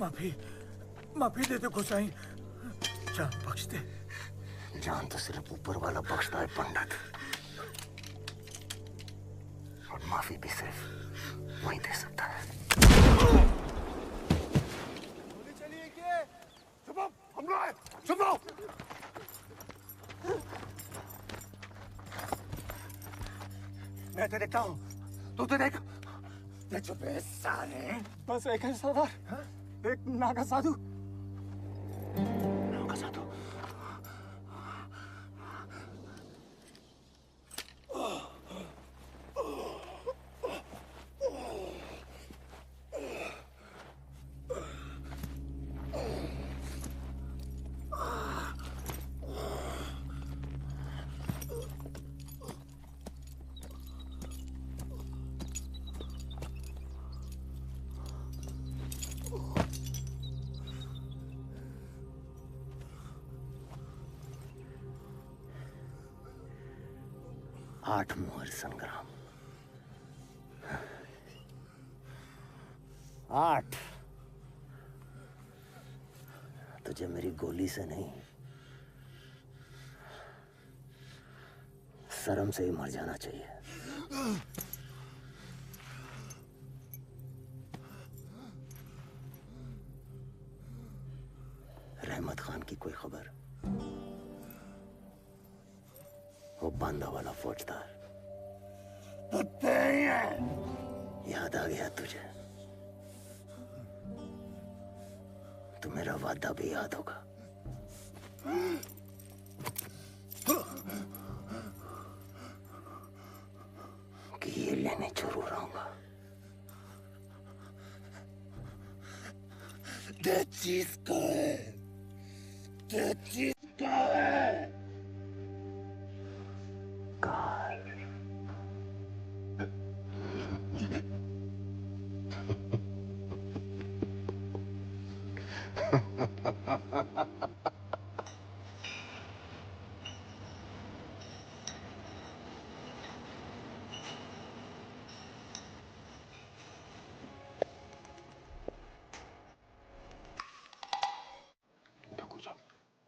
माफी माफी दे दे गोसाई, जान बख्श दे। जान तो सिर्फ ऊपर वाला बख्शता है पंडित, और माफी भी सिर्फ वही दे सकता है। गोली चली क्या? चुप हो, हमला है, चुप हो। मैं तो देखता हूँ, तू तो देख। ये चुप है साले। बस एक है सरदार, एक नागा साधु। नागा साधु? आठ मोहर संग्राम, 8। तुझे मेरी गोली से नहीं, शर्म से ही मर जाना चाहिए। रहमत खान की कोई खबर? वो बांदा वाला फौजदार याद आ गया तुझे? तो मेरा वादा भी याद होगा। कि ये लेने जरूर आऊंगा। ये चीज का है, ये चीज का है।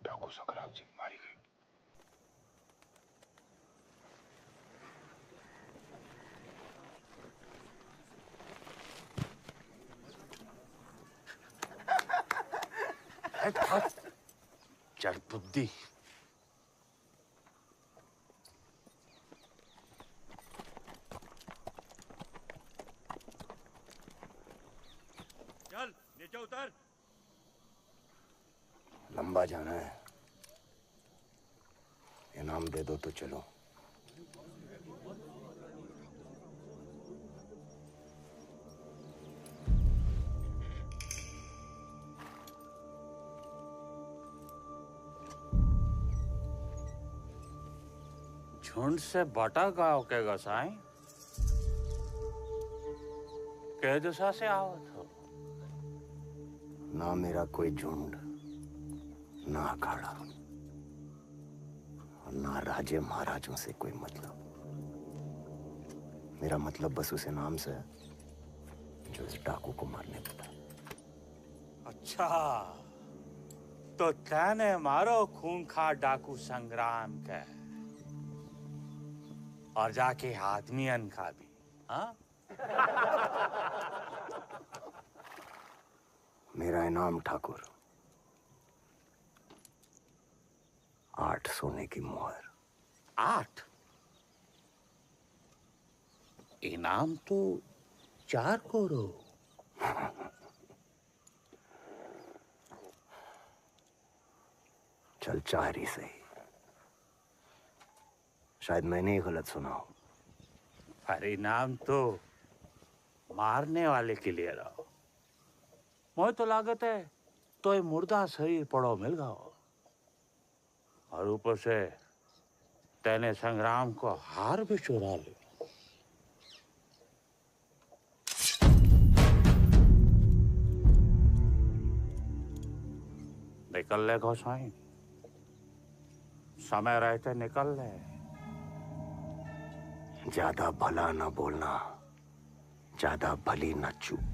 डाकू संग्राम सिंह मारी गई। चल बुद्धि। चल नीचे उतर। लंबा जाना है, इनाम दे दो तो चलो। झुंड से बटा गाँव के गोसाई के दिशा से आवत हो? ना मेरा कोई झुंड, ना अखाड़ा, और ना राजे महाराजों से कोई मतलब। मेरा मतलब बस उस इनाम से जो इस डाकू को मारने को था। अच्छा, तो तैने मारो खूंखार डाकू संग्राम के, और जाके आदमियन का भी, हाँ? मेरा इनाम ठाकुर 8 सोने की मोहर। 8? इनाम तो 4 करोड़। चल 4 ही सही। शायद मैंने ही गलत सुना हो। अरे इनाम तो मारने वाले के लिए रहो। मोह तो लागत है तो ये मुर्दा शरीर पड़ो मिल गया, और ऊपर से तेने संग्राम को हार भी चुरा लिया। निकल ले गोसाई, समय रहते निकल ले। ज्यादा भला न बोलना, ज्यादा भली न चूप।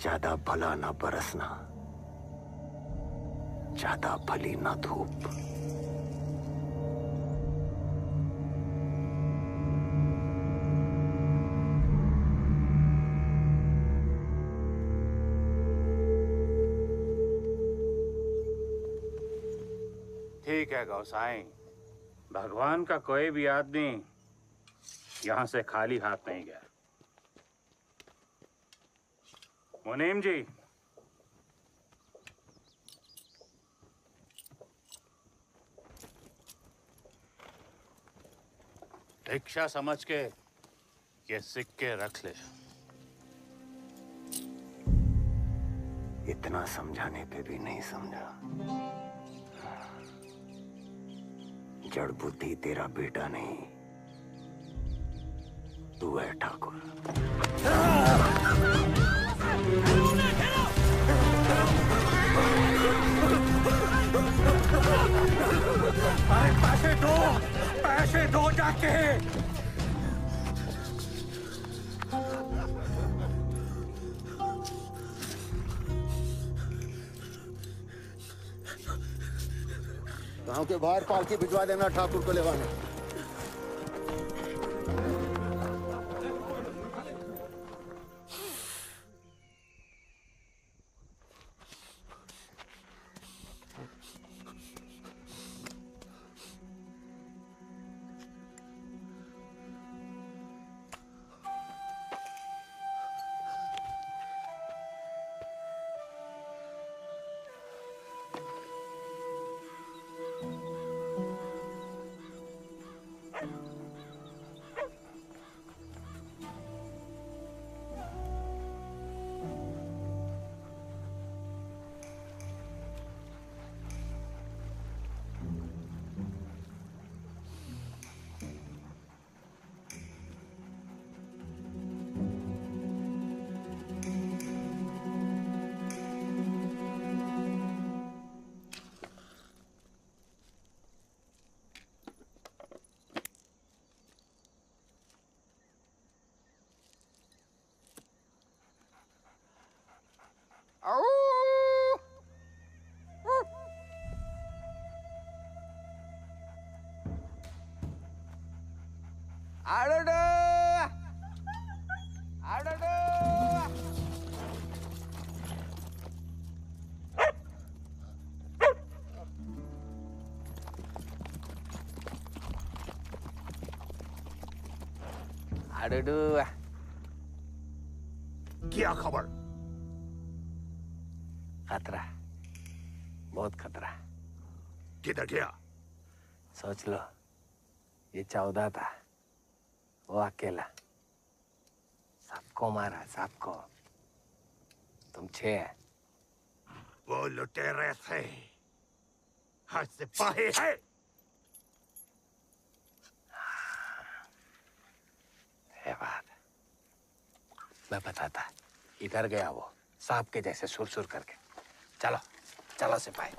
ज्यादा भला ना बरसना, ज्यादा भली ना धूप। ठीक है गौसाई, भगवान का कोई भी आदमी यहां से खाली हाथ नहीं गया। मुनीम जी, भिक्षा समझ के ये सिक्के रख ले। इतना समझाने पे भी नहीं समझा। जड़ बुद्धि तेरा बेटा नहीं, तू है ठाकुर। अरे पैसे दो जाके। गांव के बाहर पालकी भिजवा देना ठाकुर को लेवाने। क्या खबर? खतरा, बहुत खतरा। किधर गया? सोच लो, ये 14 था, वो अकेला। सबको मारा, सबको। तुम 6 है। वो लुटेरे थे, हद से सिपाही है। ये बात मैं बताता। इधर गया वो, सांप के जैसे सुर करके। चलो चलो सिपाही।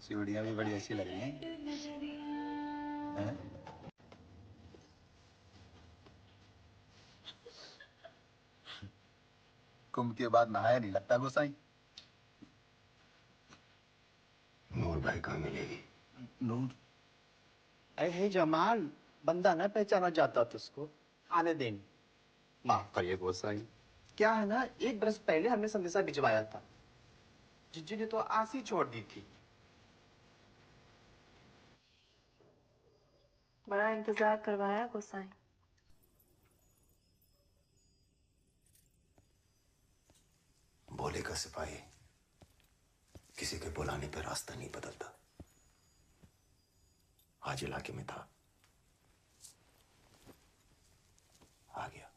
सीढ़ियाँ भी बड़ी अच्छी लग रही हैं। हैं? कुंभ के बाद नहाया नहीं लगता गोसाई। नूर भाई कहाँ मिलेगी? नूर? अरे जमाल, बंदा ना पहचाना जाता तुझको। आने दें। माफ करिए गोसाई। क्या है ना, 1 बरस पहले हमने संदेशा भिजवाया था। जिज्जू ने तो आस ही छोड़ दी थी। बड़ा इंतजार करवाया गोसाई। भोले का सिपाही किसी के बुलाने पर रास्ता नहीं बदलता। आज इलाके में था, आ गया।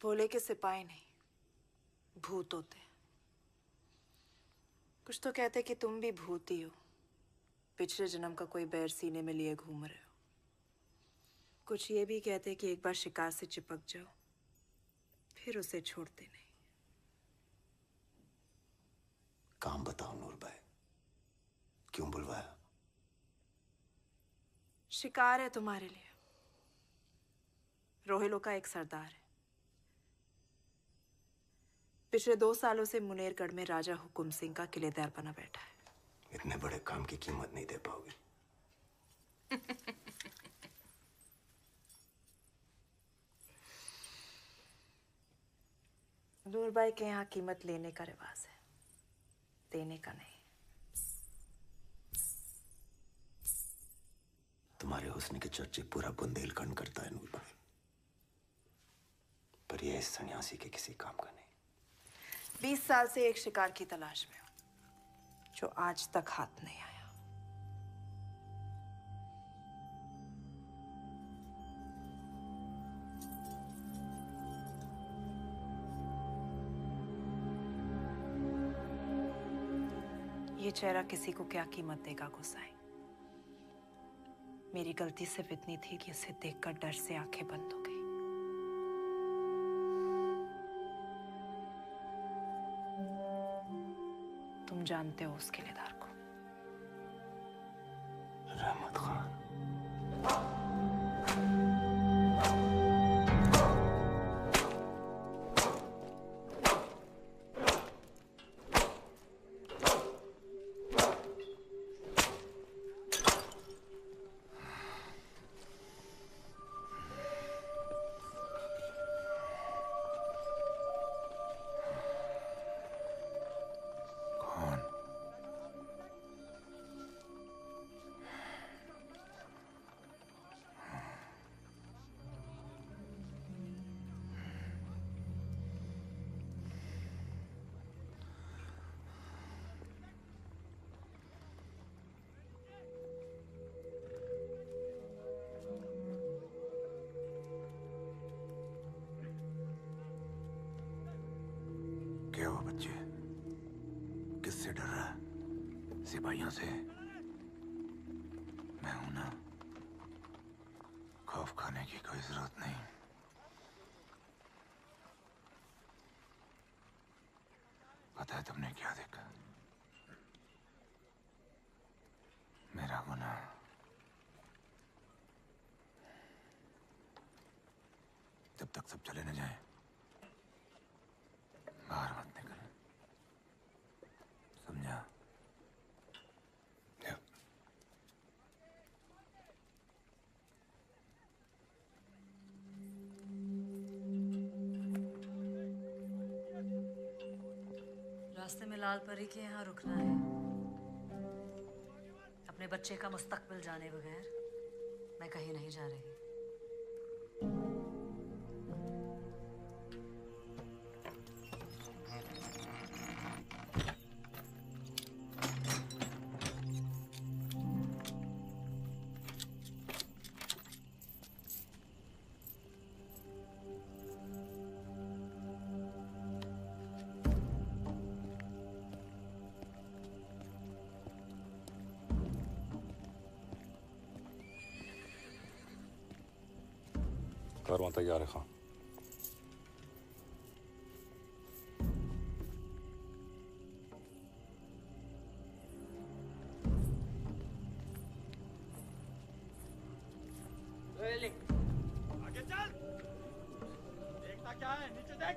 भोले के सिपाही नहीं, भूत होते। कुछ तो कहते कि तुम भी भूत ही हो, पिछले जन्म का कोई बैर सीने में लिए घूम रहे हो। कुछ ये भी कहते कि एक बार शिकार से चिपक जाओ फिर उसे छोड़ते नहीं। काम बताओ नूर भाई, क्यों बुलवाया? शिकार है तुम्हारे लिए। रोहिलों का एक सरदार है, पिछले 2 सालों से मुनेरगढ़ में राजा हुकुम सिंह का किलेदार बना बैठा है। इतने बड़े काम की कीमत नहीं दे पाओगे। नूरबाई के यहाँ कीमत लेने का रिवाज है, देने का नहीं। तुम्हारे हुस्न के चर्चे पूरा बुंदेलखंड करता है नूर भाई, पर यह इस सन्यासी के किसी काम का नहीं। 20 साल से एक शिकार की तलाश में हूं, जो आज तक हाथ नहीं आया। ये चेहरा किसी को क्या कीमत देगा गोसाई? मेरी गलती सिर्फ इतनी थी कि इसे देखकर डर से आंखें बंद हो गई। तुम जानते हो उस किलेदार को? रहमत खान। क्या हुआ बच्चे? किससे डर रहा है? सिपाहियों से? मैं हूं ना, खौफ खाने की कोई जरूरत नहीं। पता है तुमने क्या देखा? मेरा गुनाह। जब तक सब चले न जाएं, बाहर मत निकल, समझा? रास्ते में लाल परी के यहाँ रुकना है। अपने बच्चे का मुस्तकबिल जाने बगैर मैं कहीं नहीं जा रही। कारवां तैयार है खां। आगे चल, देखता क्या है? नीचे देख।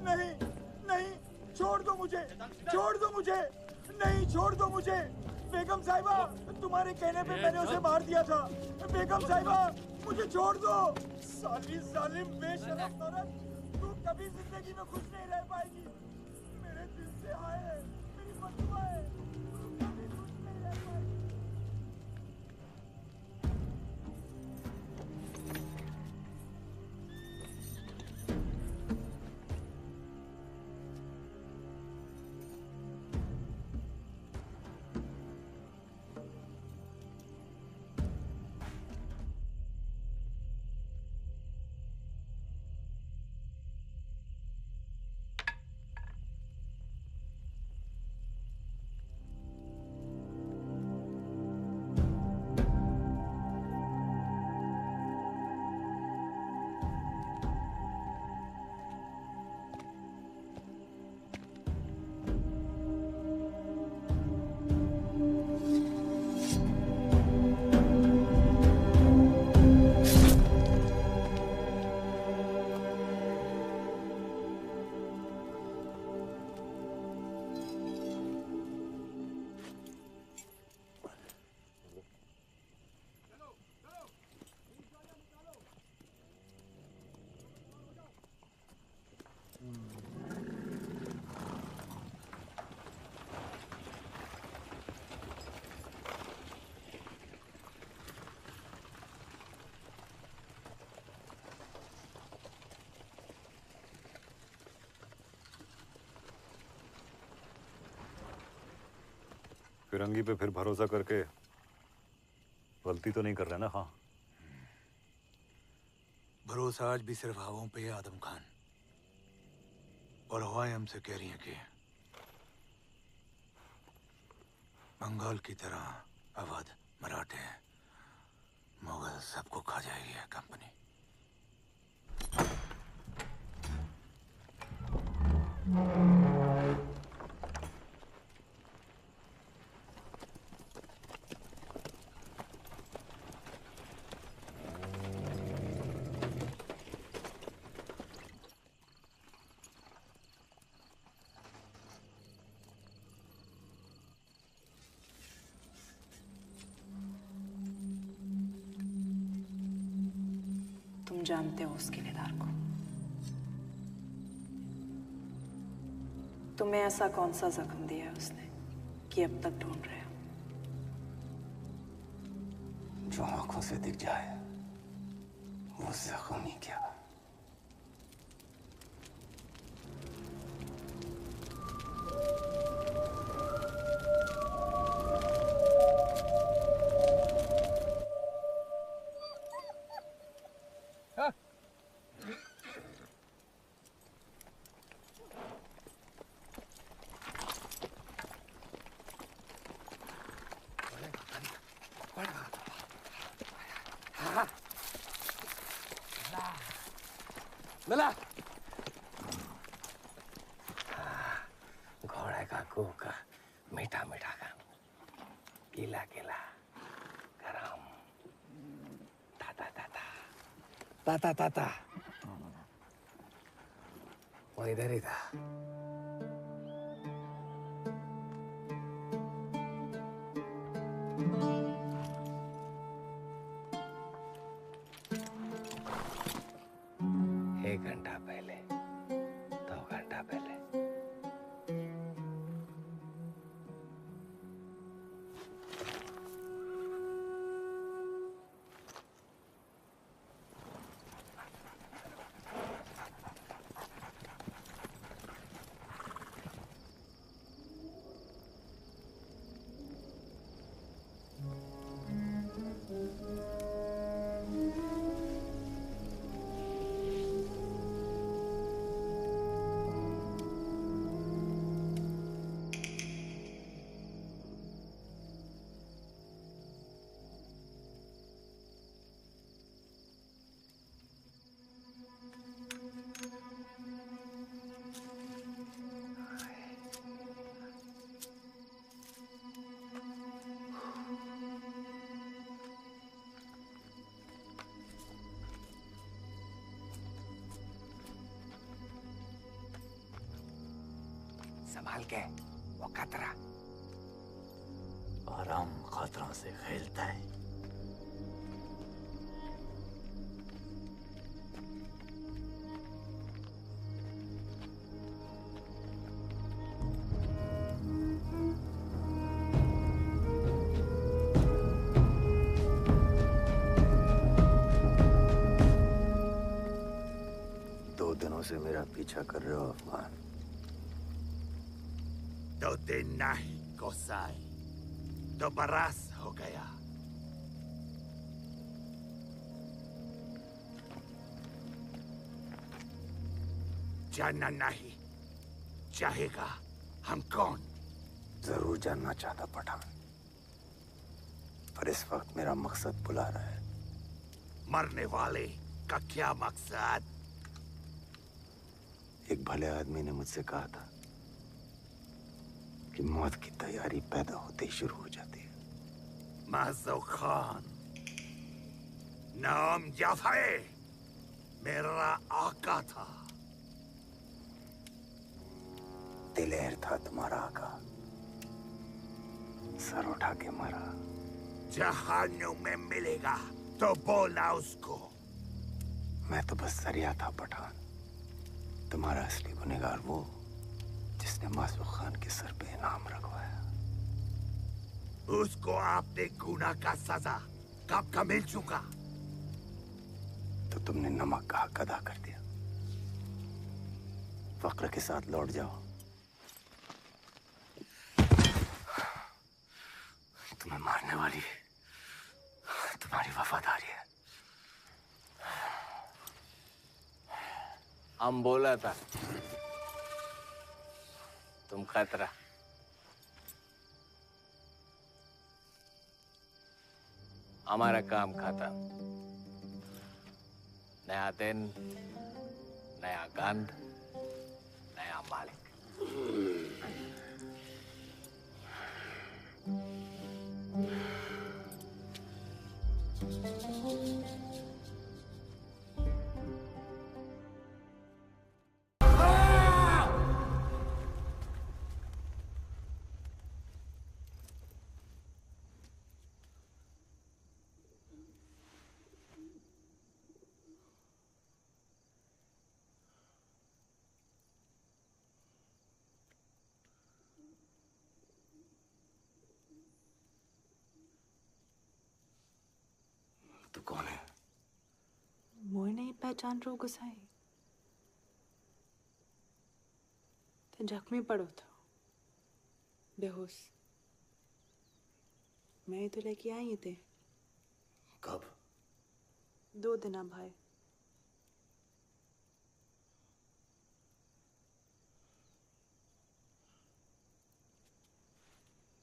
नहीं नहीं, छोड़ दो मुझे, छोड़ दो मुझे, नहीं छोड़ दो मुझे। बेगम साहिबा, तुम्हारे कहने पे मैंने उसे मार दिया था। बेगम साहिबा, मुझे छोड़ दो। साली जालिम बेशरम औरत, तू कभी जिंदगी में खुश नहीं रह पाएगी। मेरे दिल से हाय है, मेरी बददुआ है। फिरंगी पे फिर भरोसा करके गलती तो नहीं कर रहे ना? हाँ, भरोसा आज भी सिर्फ हवाओं पे है आदम खान। और हवाएं हमसे कह रही हैं कि बंगाल की तरह अवध, मराठे, मुगल सबको खा जाएगी यह कंपनी। तुम जानते हो उस किलेदार को? तुम्हें ऐसा कौन सा जख्म दिया है उसने कि अब तक ढूंढ रहे हो? जो आंखों से दिख जाए वो जख्म ही क्या। मिला घोड़े का कुका मीठा मीठा का गीला गीला गरम ताता ताता ताता ताता। वो इधर ही था। एक घंटा पहले, 2 घंटा पहले। संभाल के, वो खतरा। आराम खतरों से खेलता है। दो दिनों से मेरा पीछा कर रहे हो अफगान। 2 दिन नहीं गोसाई, 2 बरस हो गया। जानना नहीं चाहेगा हम कौन? जरूर जानना चाहता पठान, पर इस वक्त मेरा मकसद बुला रहा है। मरने वाले का क्या मकसद? एक भले आदमी ने मुझसे कहा था कि मौत की तैयारी पैदा होते ही शुरू हो जाती है। माजो खान, नाम जाफे मेरा आका था। दिलेर था तुम्हारा आका, सर उठा के मरा। जहान्नुम में मिलेगा तो बोलना उसको। मैं तो बस जरिया था पठान। तुम्हारा असली गुनहगार वो जिसने मासूम खान के सर पे इनाम रखवाया। उसको आपने गुनाह का सजा कब का मिल चुका? तो तुमने नमक का हक अदा कर दिया। फक्र के साथ लौट जाओ। तुम्हें मारने वाली तुम्हारी वफादारी है। हम बोला था तुम खतरा। हमारा काम खत्म। नया दिन, नया गंध, नया मालिक। तू कौन है? मोए नहीं पहचान रो गुसाई। ते जख्मी पड़ो था, बेहोश। मैं ही तो लेके आई थे। कब? 2 दिन भाई।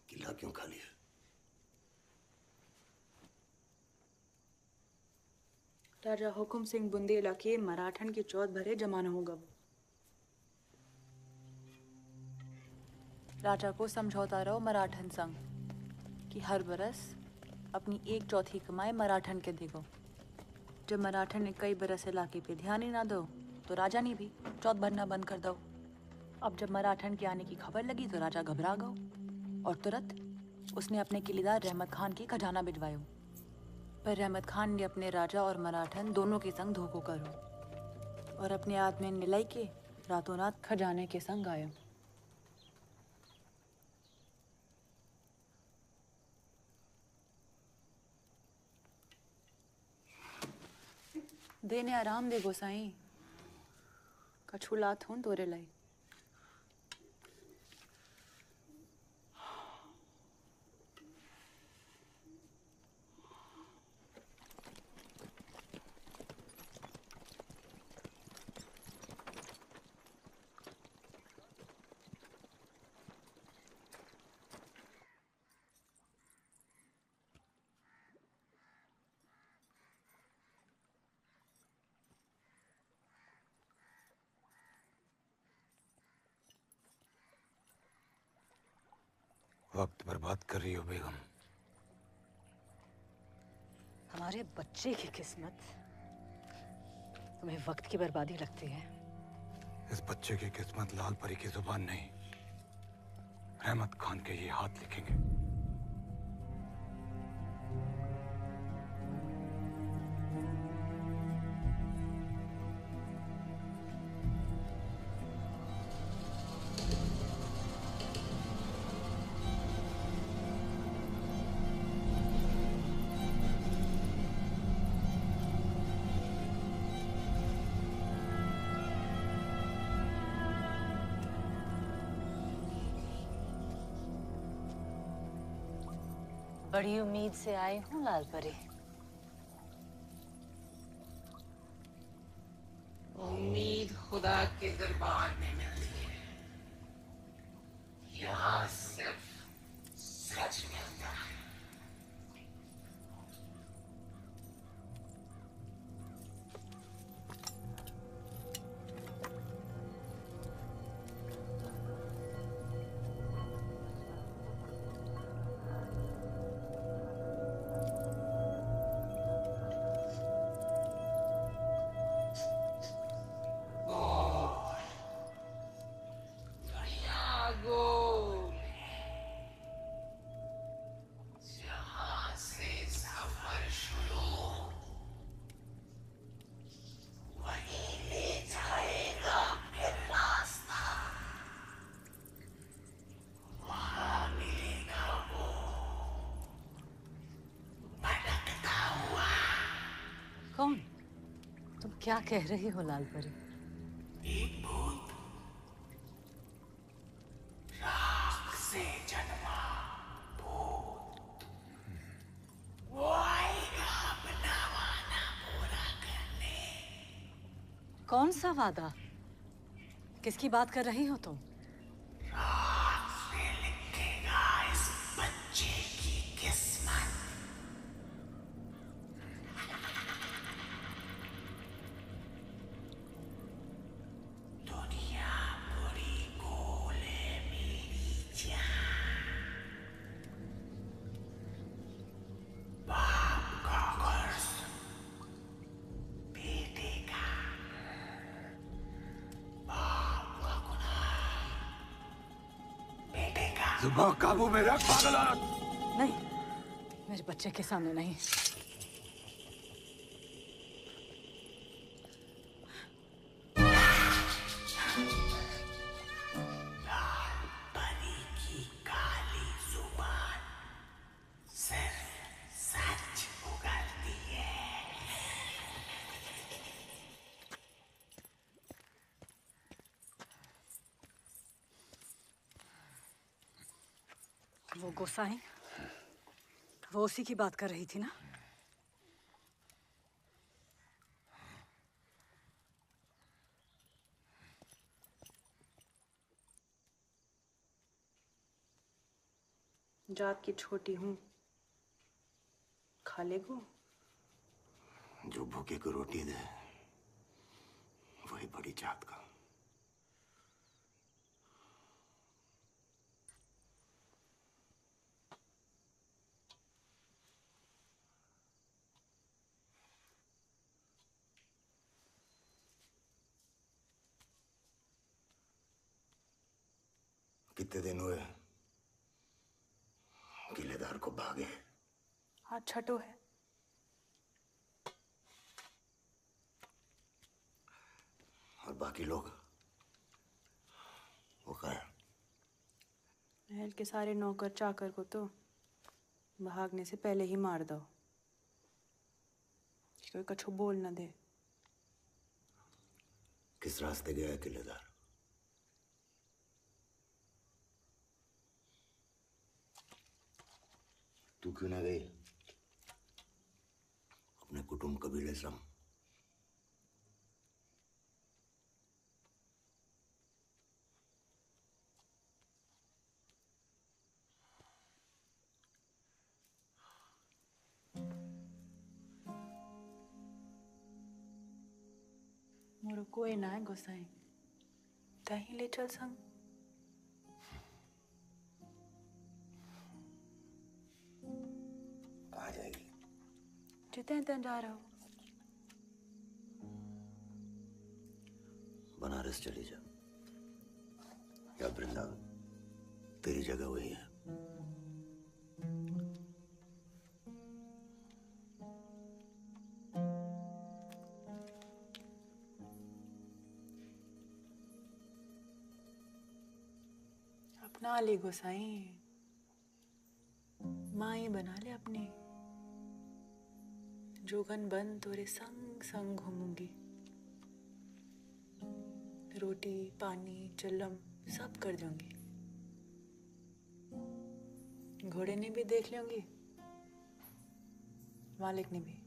किला क्यों खा लिया? राजा हुकुम सिंह बुंदेला के मराठन के चौथ भरे जमाना होगा वो। राजा को समझौता रहो मराठन संग कि हर बरस अपनी 1/4 कमाई मराठन के देगो। जब मराठन ने कई बरस इलाके पे ध्यान ही ना दो तो राजा ने भी चौथ भरना बंद कर दो। अब जब मराठन के आने की खबर लगी तो राजा घबरा गयो और तुरंत उसने अपने किलेदार रहमत खान के खजाना भिजवायो। पर रहमत खान ने अपने राजा और मराठन दोनों के संग धोखो करो और अपने आदमी निलाई के रातों रात खजाने के संग आयो। देने आराम दे गोसाई, कछु लात हूं तोरे लाई। वक्त बर्बाद कर रही हो बेगम। हमारे बच्चे की किस्मत तुम्हें वक्त की बर्बादी लगती है? इस बच्चे की किस्मत लाल परी की जुबान नहीं, रहमत खान के ये हाथ लिखेंगे। बड़ी उम्मीद से आई हूँ लाल परी। उम्मीद खुदा के दरबार में मिलती है, यहाँ सिर्फ सच मिलता है। कौन? तुम क्या कह रही हो लाल परी? एक भूत, राख से जन्मा भूत। कौन सा वादा? किसकी बात कर रही हो तुम? इस बच्चे की किस्मत। दुनिया पूरी गोले मेरी जान। बाप का कर्ज बेटे का, बाप का गुनाह बेटे का। जुबान काबू में रख पागल औरत। नहीं, मेरे बच्चे के सामने नहीं। परी की काली जुबान सिर्फ सच उगलती है। वो गोसाई, वो उसी की बात कर रही थी ना? जात की छोटी हूँ, खा लेगो। जो भूखे को रोटी दे वही बड़ी जात का। कितने दिन हुए किलेदार को भागे? हाँ, छठो है। और बाकी लोग वो कहाँ हैं? महल के सारे नौकर चाकर को तो भागने से पहले ही मार दो, कि कोई कछु बोल न दे। किस रास्ते गया है किलेदार? तू क्यों ना गई अपने कुटुंब कबीले संग? मोरो कोई ना है गोसाई, तही ले चल संग। कहाँ जाएगी? जितने तन जा रहा हो। बनारस चली जा या वृंदावन, तेरी जगह वही है। अपना ले गोसाई, माई बना ले अपनी। जोगन बन तोरे संग संग घूमूंगी। रोटी पानी चल्लम सब कर दूंगी। घोड़े ने भी देख लूंगी, मालिक ने भी।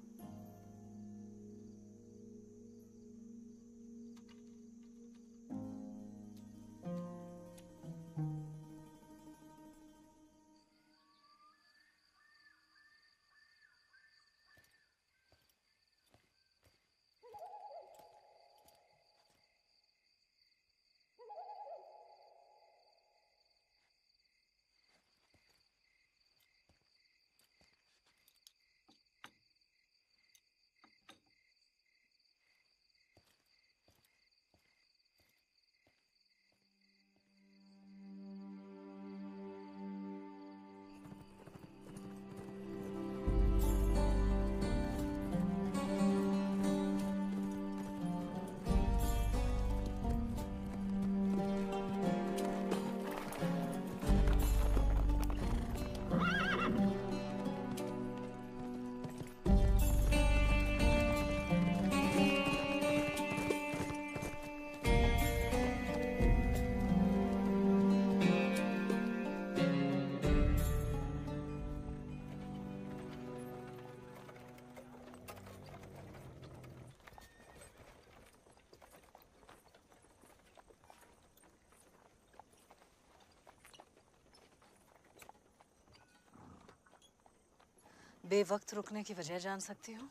बेवक्त रुकने की वजह जान सकती हूँ?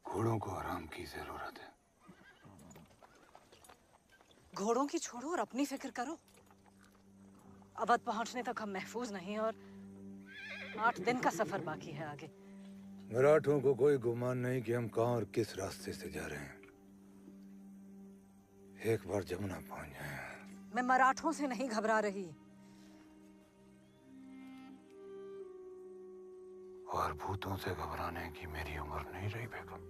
घोड़ों को आराम की जरूरत है। घोड़ों की छोड़ो और अपनी फिक्र करो। अवध पहुंचने तक हम महफूज नहीं और 8 दिन का सफर बाकी है आगे। मराठों को कोई गुमान नहीं कि हम कहां और किस रास्ते से जा रहे हैं। एक बार जमुना पहुंच जाए। मैं मराठों से नहीं घबरा रही। और भूतों से घबराने की मेरी उम्र नहीं रही बेगम।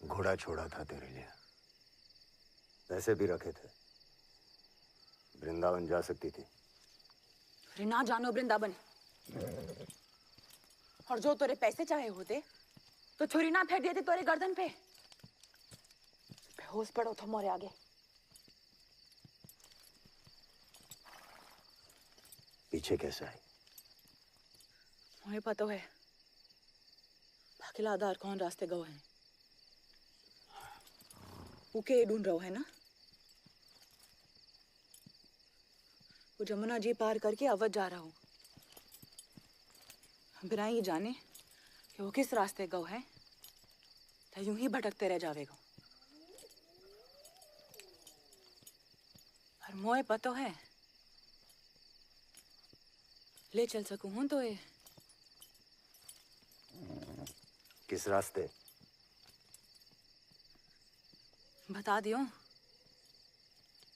घोड़ा छोड़ा था तेरे लिए, पैसे भी रखे थे। वृंदावन जा सकती थी। अरे ना जानो वृंदावन। और जो तोरे पैसे चाहे होते तो छुरी ना फेंक देते तोरे गर्दन पे। बेहोश पड़ो तो मोरे आगे। पीछे कैसे आई? मुझे पता है बाकी आधार कौन रास्ते गए हैं। उके ढूंढ रहा है ना? वो जमुना जी पार करके अवध जा रहा हूँ। बिना ये जाने कि वो किस रास्ते गए हैं तो यूं ही भटकते रह जावेगा। और मोए पता है ले चल सकूं हूं तो ये। किस रास्ते? बता दियो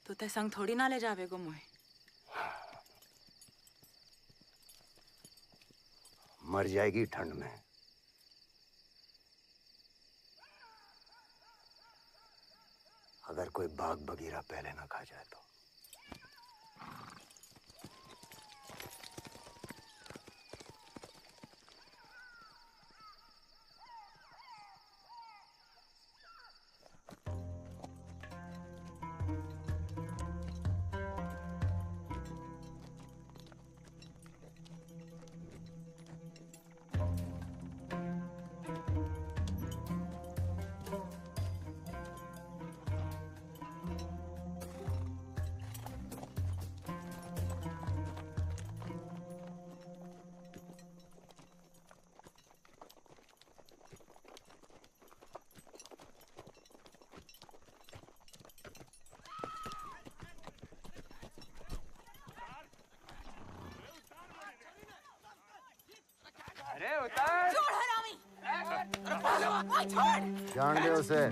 तो ते संग थोड़ी ना ले जावेगो मोए। मर जाएगी ठंड में। अगर कोई बाग बगीरा पहले ना खा जाए तो। अरे उतार। छोड़ हरामी। छोड़। जान दे उसे।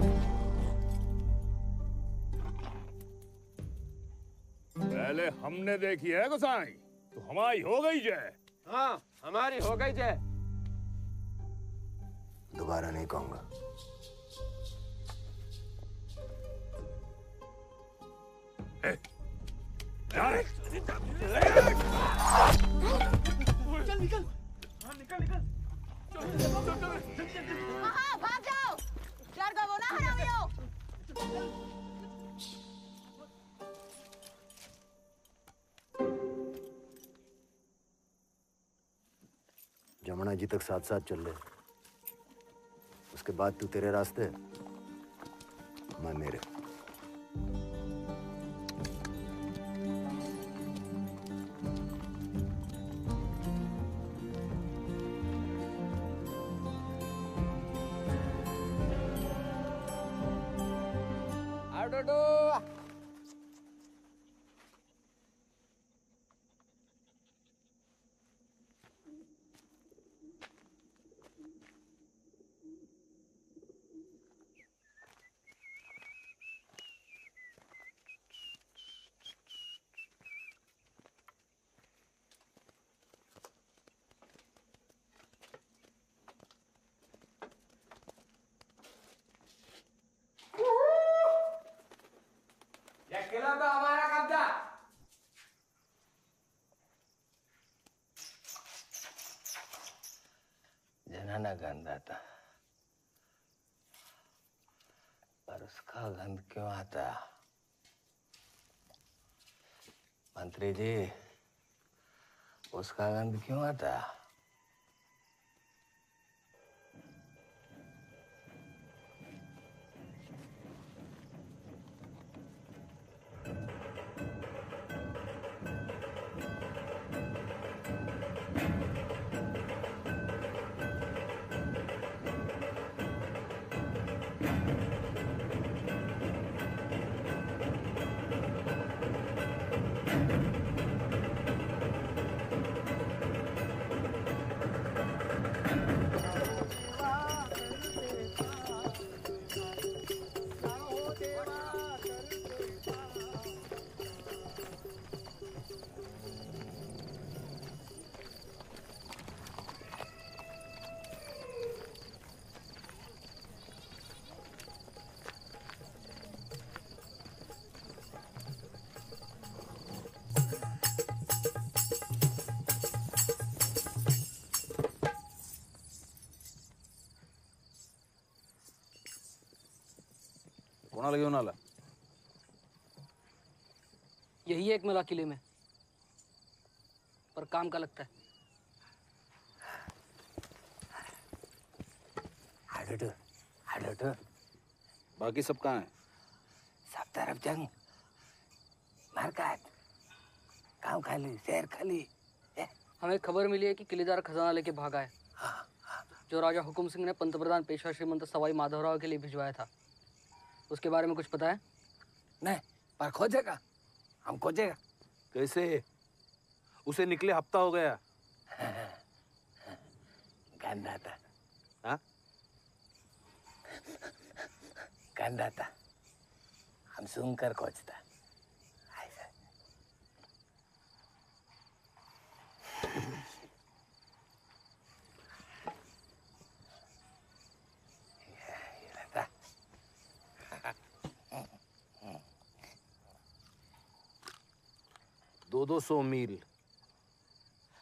पहले हमने देखी है गोसाई, तो हमारी हो गई जय। हाँ हमारी हो गई जय। दोबारा नहीं कहूंगा। चल निकल। हाँ निकल निकल। हाँ भाग जाओ। डर गए वो ना हरामियों। जमुना जी तक साथ साथ चल ले। उसके बाद तू तेरे रास्ते, मैं मेरे। ये किला तो हमारा कब्जा। बनाना गंदा था, पर उसका गंध क्यों आता? मंत्री जी, उसका गंध क्यों आता? कोणाला घेऊन आला? यही एक मिला किले में, पर काम का लगता है। हाडोटो, बाकी सब कहाँ है? सब तरफ जंग, मारकाट, गांव खाली, शहर खाली। हमें खबर मिली है कि किलेदार खजाना लेके भागा है, जो राजा हुकुम सिंह ने पंतप्रधान पेशवा श्रीमंत सवाई माधवराव के लिए भिजवाया था। उसके बारे में कुछ पता है? नहीं, पर खोजेगा, हम खोजेगा। कैसे? उसे निकले हफ्ता हो गया। गंदा था। हाँ? गंदा था, हम सुनकर खोजता। दो सौ मील,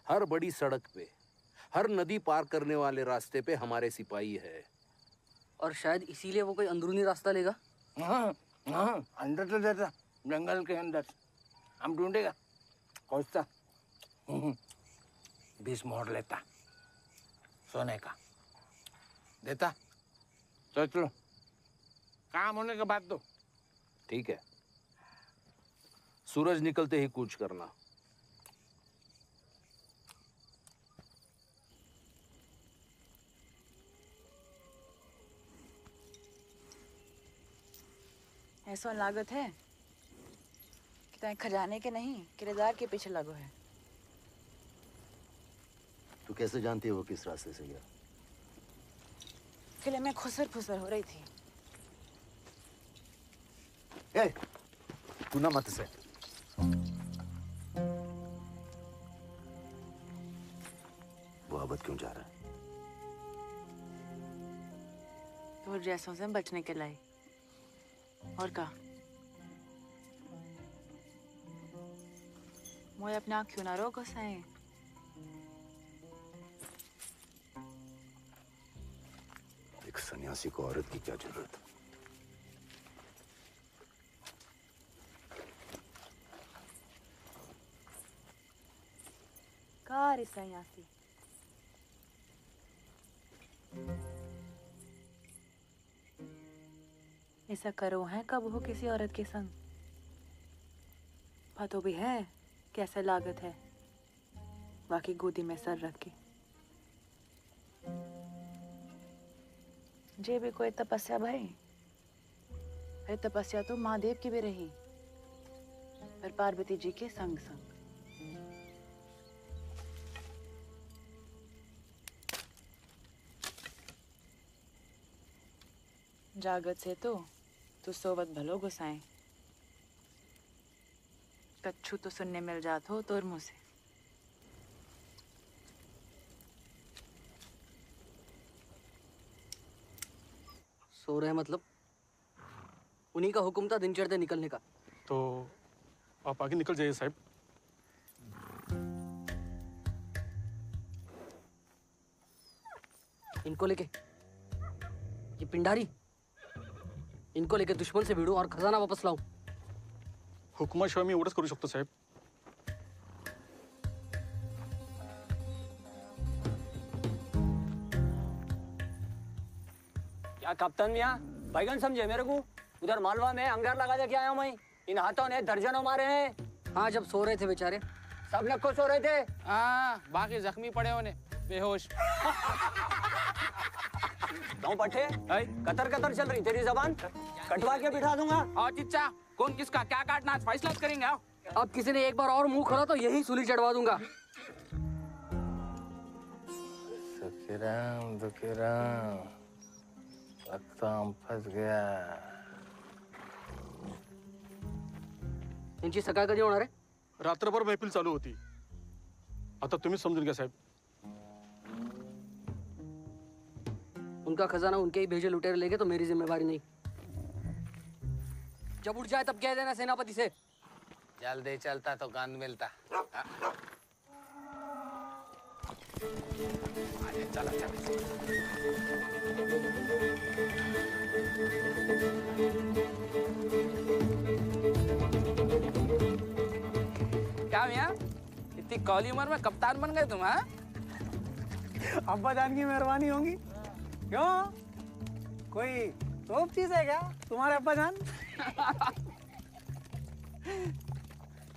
हर बड़ी सड़क पे, हर नदी पार करने वाले रास्ते पे हमारे सिपाही है। और शायद इसीलिए वो कोई अंदरूनी रास्ता लेगा। हाँ, अंदर तो देता, जंगल के अंदर। हम ढूंढेगा, खोजता। 20 मोहर लेता, सोने का देता। सोच लो, काम होने के बाद दो। ठीक है, सूरज निकलते ही कूच करना। ऐसा लागत है कि तय खजाने के नहीं, किरदार के पीछे लगो है। तू कैसे जानती है वो किस रास्ते से गया? किले में खुसर फुसर हो रही थी। ए, तू ना मत से। वो अवध क्यों जा रहा है? तो जैसों से बचने के लिए। और का मोए अपना क्यों ना रोको सही। एक सन्यासी को औरत की क्या जरूरत? कारी सन्यासी ऐसा करो है कब हो किसी औरत के संग? पता भी है कैसा लागत है, बाकी गोदी में सर रख के। जे भी कोई तपस्या भाई, अरे तपस्या तो महादेव की भी रही, पर पार्वती जी के संग संग। जागत से तो सोवत भलो गुसाए। कच्छू तो सुनने मिल जात हो तोर मुंह से। सो रहे मतलब? उन्हीं का हुक्म था दिन चढ़ते निकलने का। तो आप आगे निकल जाइए साहब। इनको लेके, ये पिंडारी, इनको लेके दुश्मन से भिड़ूं और खजाना वापस लाऊं। हुकुमाशिवाय मी एवढंच करू शकतो साहेब. क्या कप्तान मियाँ बैगन समझे मेरे को? उधर मालवा में अंगार लगा दे के आया हूँ मैं. इन हाथों ने दर्जनों मारे हैं. हाँ, जब सो रहे थे बेचारे. सब लोग को सो रहे थे. हाँ, बाकी जख्मी पड़े होने बेहोश. दो पट्टे कतर कतर चल रही तेरी जबान. कटवा के बिठा दूंगा. और चिच्चा, कौन किसका क्या काटना आज फैसला करेंगे. आओ. अब किसी ने एक बार और मुंह खोला तो यही सूली चढ़वा दूंगा. सुखीराम दुखीराम, लगता हम फंस गया. यांची सकाळ कधी होणार आहे? रात्रभर मैफिल चालू होती. आता तुम्ही समजून घ्या साहेब. उनका खजाना उनके ही भेजे लुटेरे लेंगे तो मेरी जिम्मेवारी नहीं. जब उठ जाए तब कह देना सेनापति से. जल्दी चलता तो गंद मिलता. चला क्या मियाँ, इतनी कौली उम्र में कप्तान बन गए तुम. हाँ, अब्बा जान की मेहरबानी होगी. क्यों, कोई तोप चीज है क्या तुम्हारे अब्बा जान?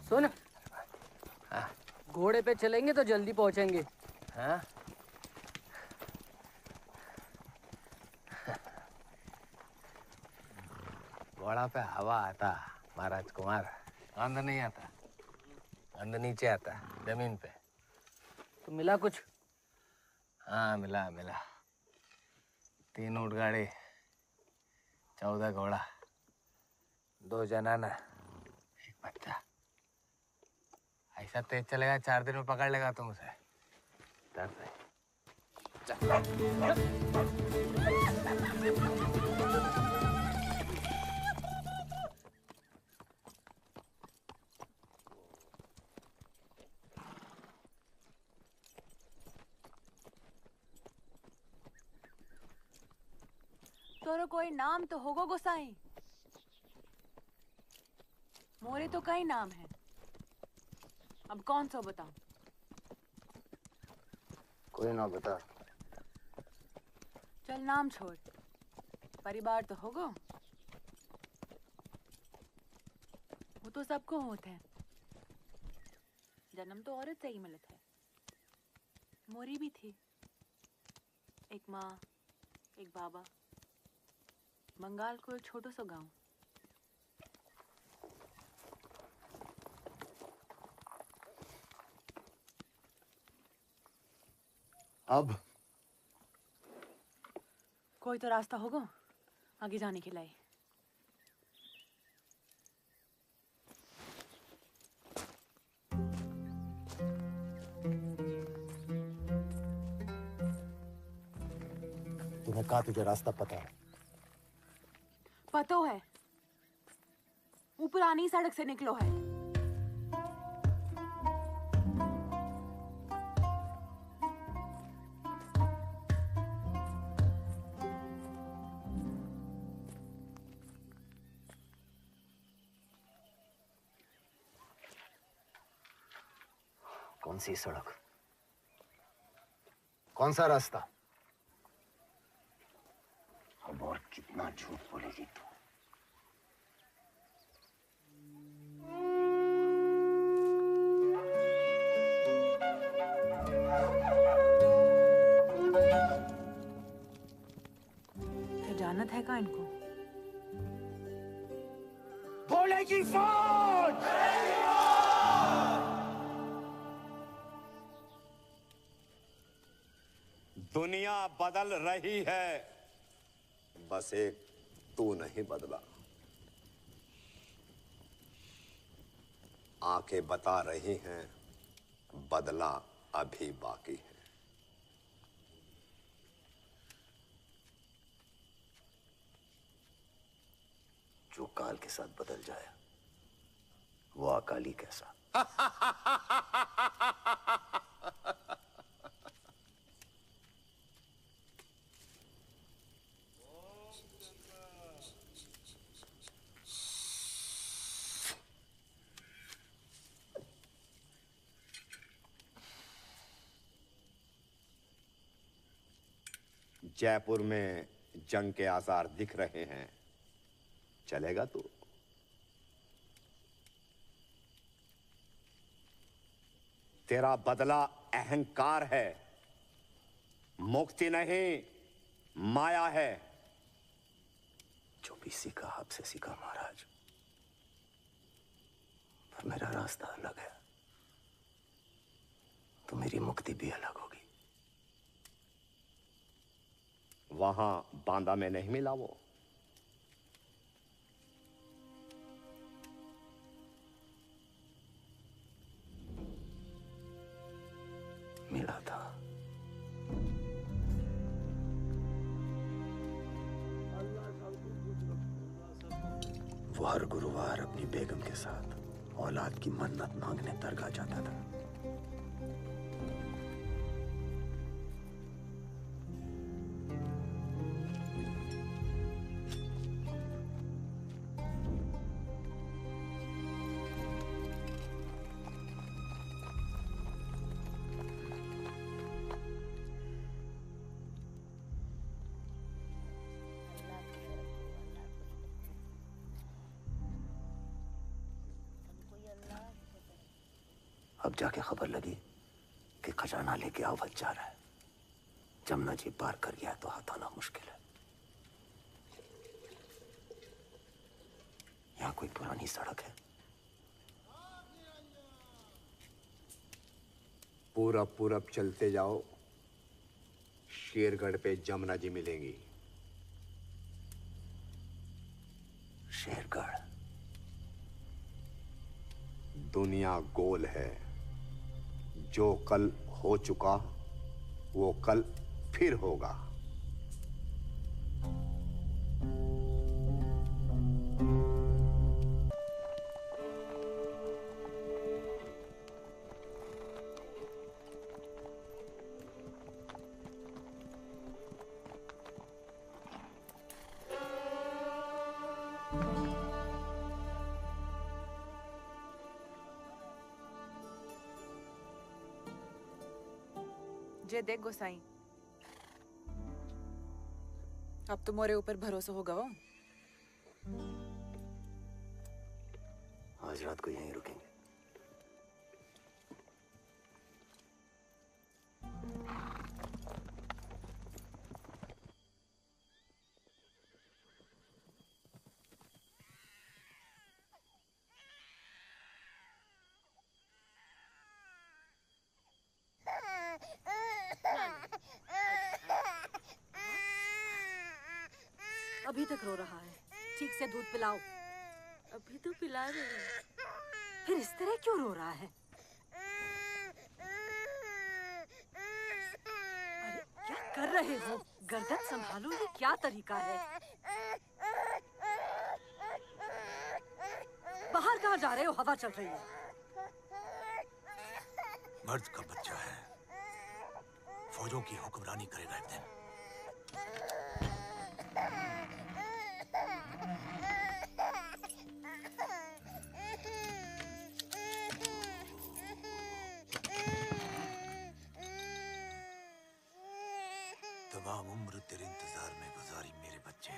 सुन, घोड़े पे चलेंगे तो जल्दी पहुंचेंगे. हाँ? घोड़ा पे हवा आता महाराज कुमार, गंध नहीं आता. गंध नीचे आता जमीन पे. तो मिला कुछ? हाँ मिला मिला. 3 ऊँट गाड़ी, 14 घोड़ा, 2 जनाना, 1 बच्चा. ऐसा तेज चलेगा 4 दिन में पकड़ लेगा तुम उसे. डर से. तोरो कोई नाम तो होगो गोसाई. मोरे तो कई नाम है, अब कौन सा बताऊं? कोई ना बता. चल नाम छोड़, परिवार तो होगो. वो तो सबको होते हैं. जन्म तो औरत से ही मिलत है. मोरी भी थी, एक माँ, एक बाबा. बंगाल को एक छोटो सा गांव. अब कोई तो रास्ता होगा आगे जाने के लिए. तूने कहा तुझे रास्ता पता है. पतो है, वो पुरानी सड़क से निकलो है. कौन सी सड़क, कौन सा रास्ता? अब और कितना झूठ बोलेगी तू? जानत है का इनको? भोले की फौज! दुनिया बदल रही है, बस एक तू नहीं बदला. आंखें बता रही हैं, बदला अभी बाकी है. जो काल के साथ बदल जाए वो अकाली कैसा? जयपुर में जंग के आसार दिख रहे हैं, चलेगा तू? तेरा बदला अहंकार है, मुक्ति नहीं माया है। जो भी सीखा आपसे सीखा महाराज, पर मेरा रास्ता अलग है, तो मेरी मुक्ति भी अलग होगी। वहां बांदा में नहीं मिला वो? मिला था। वो हर गुरुवार अपनी बेगम के साथ औलाद की मन्नत मांगने दरगाह जाता था। अब जाके खबर लगी कि खजाना लेके अवध जा रहा है। जमुना जी पार कर गया तो हाथ आना मुश्किल है। यहाँ कोई पुरानी सड़क है? पूरब पूरब चलते जाओ, शेरगढ़ पे जमुना जी मिलेंगी। शेरगढ़? दुनिया गोल है, जो कल हो चुका वो कल फिर होगा। जे देख गोसाई, अब तुम्हारे ऊपर भरोसा होगा वो। आज रात को यहीं रुकेंगे। अभी तक रो रहा है, ठीक से दूध पिलाओ। अभी तो पिला रहे हैं। फिर इस तरह क्यों रो रहा है? अरे क्या कर रहे हो? गर्दन संभालो, ये क्या तरीका है? बाहर कहाँ जा रहे हो? हवा चल रही है। मर्द का बच्चा है, फौजों की हुक्मरानी करेगा एक दिन। तमाम उम्र तेरे इंतजार में गुजारी मेरे बच्चे।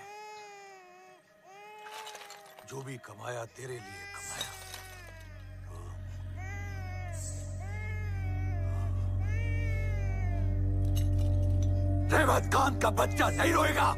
जो भी कमाया तेरे लिए कमाया। रहमत खान का बच्चा नहीं रोएगा।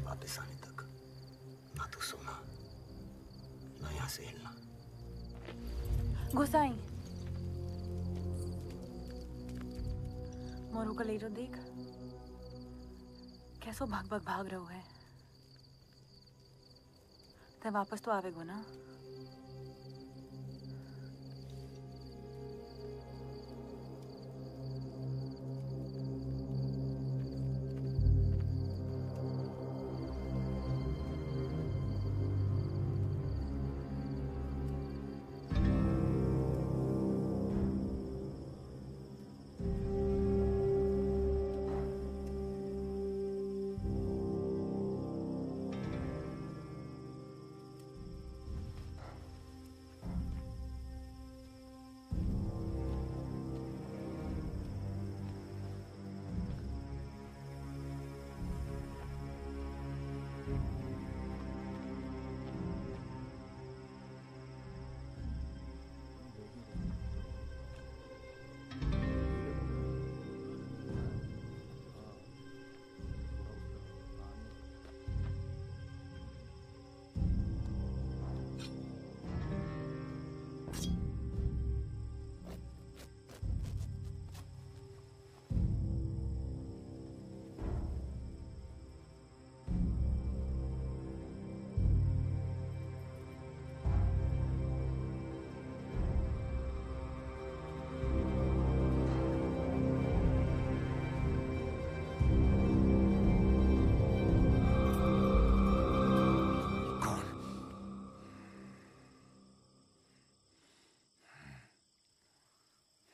वापस आने तक ना तो सोना ना यहाँ से हिलना। गोसाई, मोरू का लीरो देख कैसो भाग भाग भाग रहो है। ते वापस तो आवेगो ना।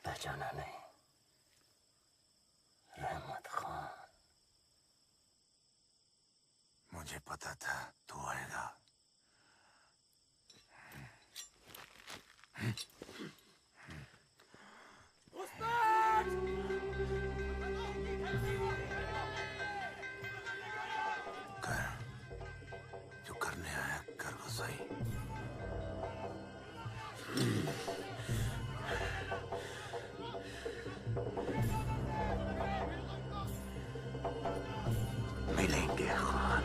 पहचाना नहीं, रहमत खान। मुझे पता था तू आएगा। कर जो करने आया कर गुसाई। मिलेंगे खान।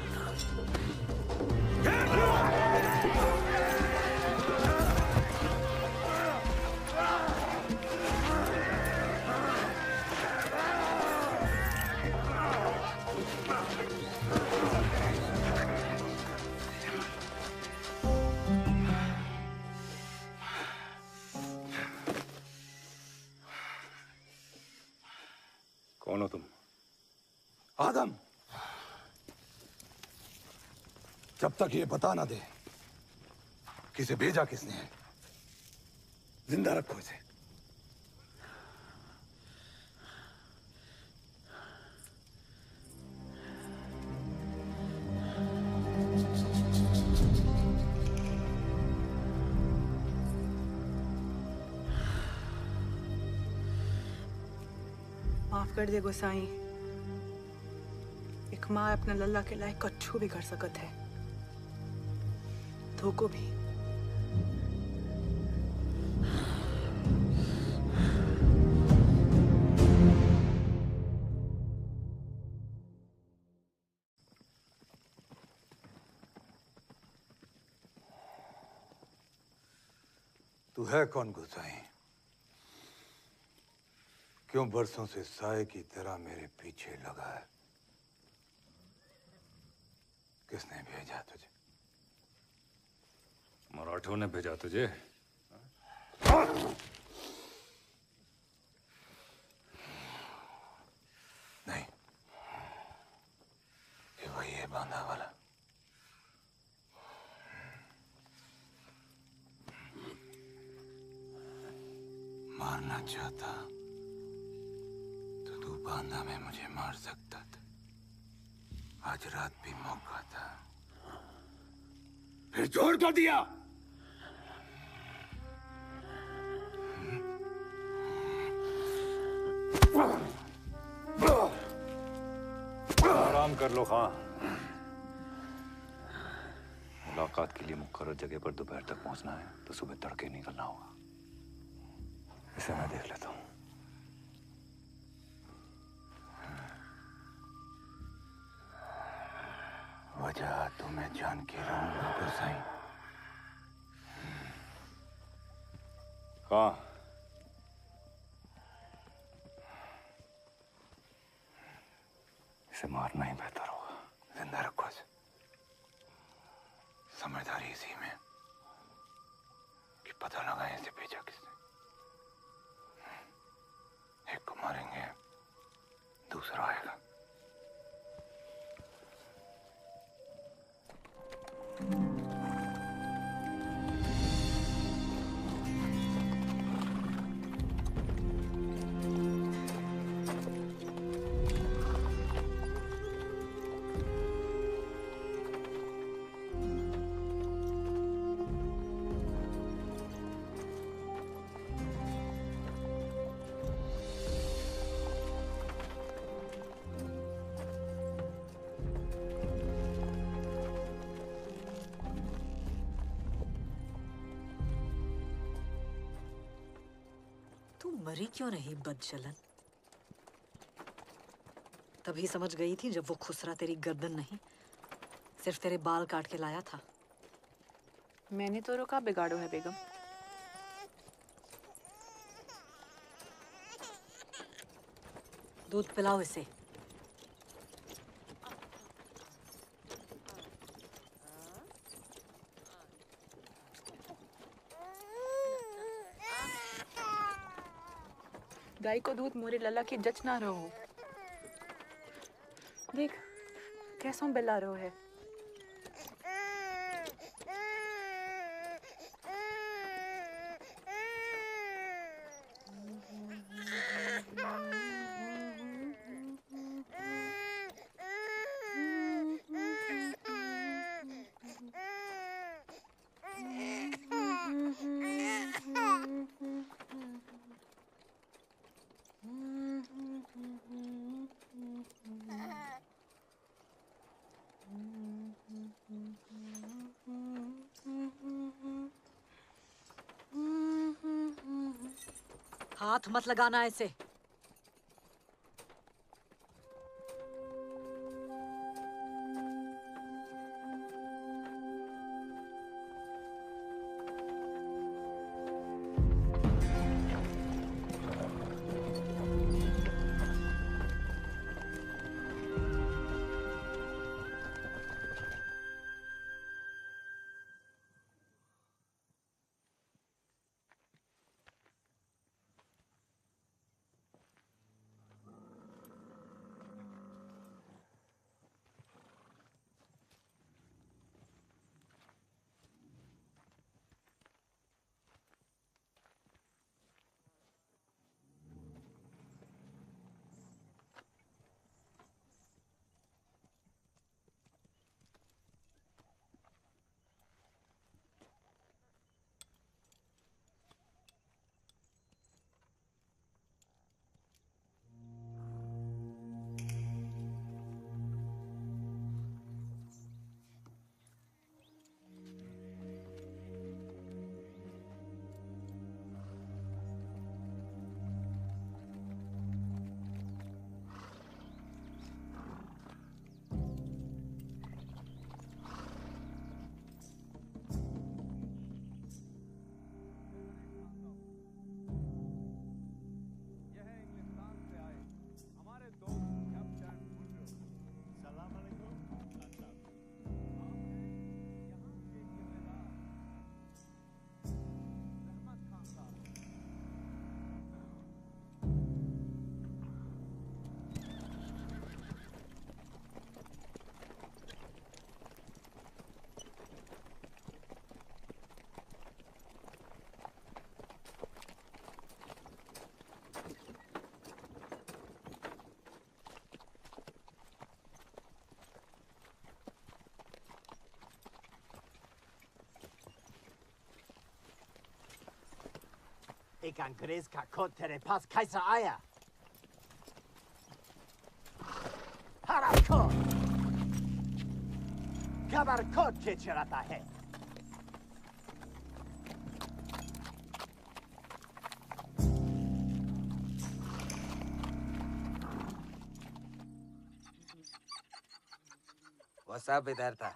कौन हो तुम? आदम, जब तक ये बता ना दे कि इसे भेजा किसने है, जिंदा रखो इसे। माफ कर दे गोसाई। एक माँ अपना लल्ला के लायक कच्छू भी कर सकत है, धोको भी। तू है कौन गुसाई? क्यों बरसों से साए की तरह मेरे पीछे लगा है? किसने भेजा तुझे? मराठों ने भेजा तुझे? नहीं, ये वही है बांधा वाला। मारना चाहता तो तू बांधा में मुझे मार सकता था। आज रात भी मौका था, फिर छोड़ कर दिया। आराम कर लो खां। मुलाकात के लिए मुकर्रर जगह पर दोपहर तक पहुंचना है तो सुबह तड़के निकलना होगा। इसे मैं देख लेता हूं। वजह तुम्हें जान के रहूंगा गोसाई। खां, इसे मारना ही बेहतर होगा। जिंदा रखो इसे। समझदारी इसी में कि पता लगा इसे भेजा किसने। एक को मारेंगे, दूसरा आएगा। तू मरी क्यों नहीं बदचलन? तभी समझ गई थी जब वो खुसरा तेरी गर्दन नहीं, सिर्फ तेरे बाल काट के लाया था। मैंने तो रोका बिगाड़ो है बेगम। दूध पिलाओ इसे। गाय को दूध मोरे लला की जच ना रहो। देख कैसा बिला रहो है। हाथ मत लगाना ऐसे। एक अंग्रेज का कोट तेरे पास कैसा आया? हरा कोट कबर कोट के चलाता है। वो सब इधर था।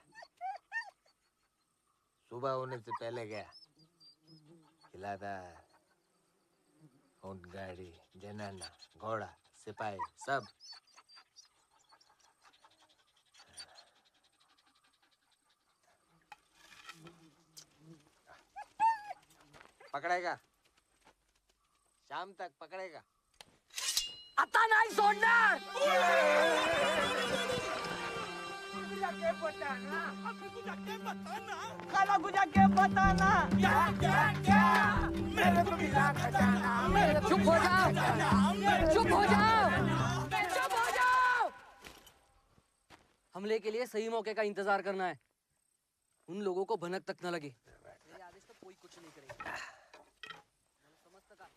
सुबह होने से पहले गया। खिलाता ऊंट, गाड़ी, जनाना, घोड़ा, सिपाही सब। पकड़ेगा, शाम तक पकड़ेगा। आता नहीं सोडणार। खाला गुजा के बताना क्या मेरे को मिला खजाना मेरे को चुप हो जाओ, चुप हो जाओ, चुप हो जाओ। हमले के लिए सही मौके का इंतजार करना है। उन लोगों को भनक तक न लगे। मेरे आदेश तो कोई कुछ नहीं करेगा। समझता का?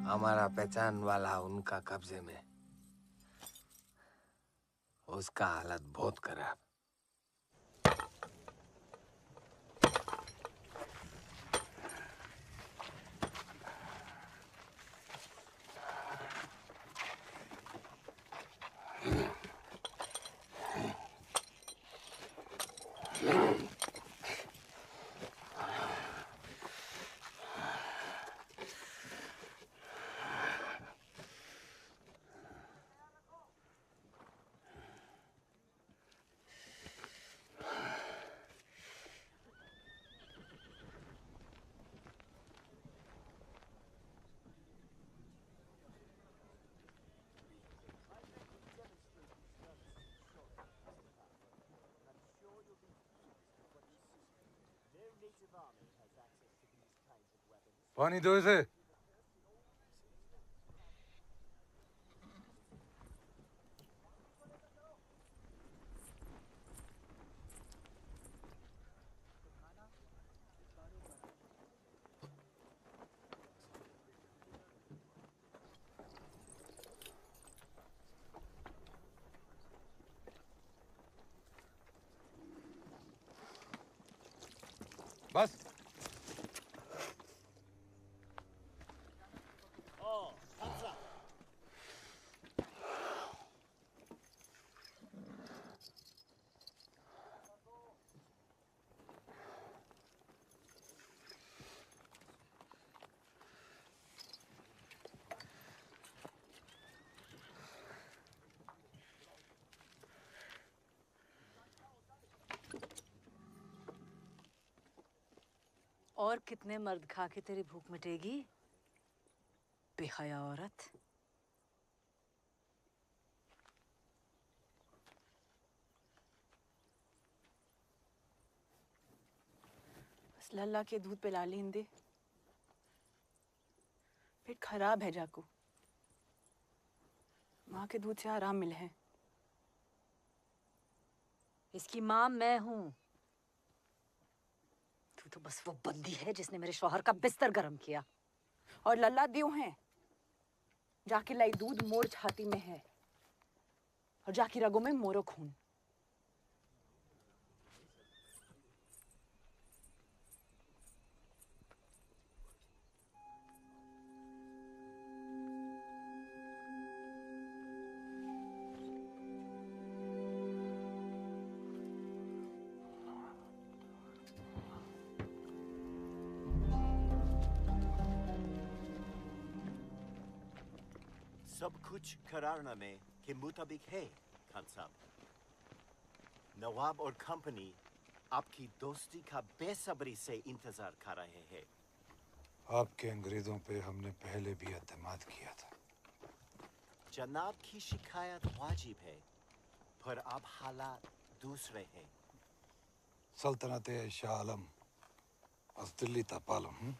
हमारा पहचान वाला उनका कब्जे में, उसका हालत बहुत खराब। पानी दो इसे। बस और कितने मर्द खा के तेरी भूख मिटेगी, बेहया औरत। बस लल्ला के दूध पिला लेंदे। पेट खराब है जाकू, माँ के दूध से आराम मिले है। इसकी माँ मैं हूं। तू तो बस वो बंदी है जिसने मेरे शौहर का बिस्तर गर्म किया। और लल्ला दियो हैं, जाके लाई दूध मोर छाती में है और जाकी रगों में मोरो खून। सब कुछ करारनामे के मुताबिक है खान साहब। नवाब और कंपनी आपकी दोस्ती का बेसब्री से इंतजार कर रहे हैं। आपके अंग्रेजों पे हमने पहले भी एतमाद किया था। जनाब की शिकायत वाजिब है, पर अब हालात दूसरे हैं। सल्तनत शाह आलम बस दिल्ली तपालम।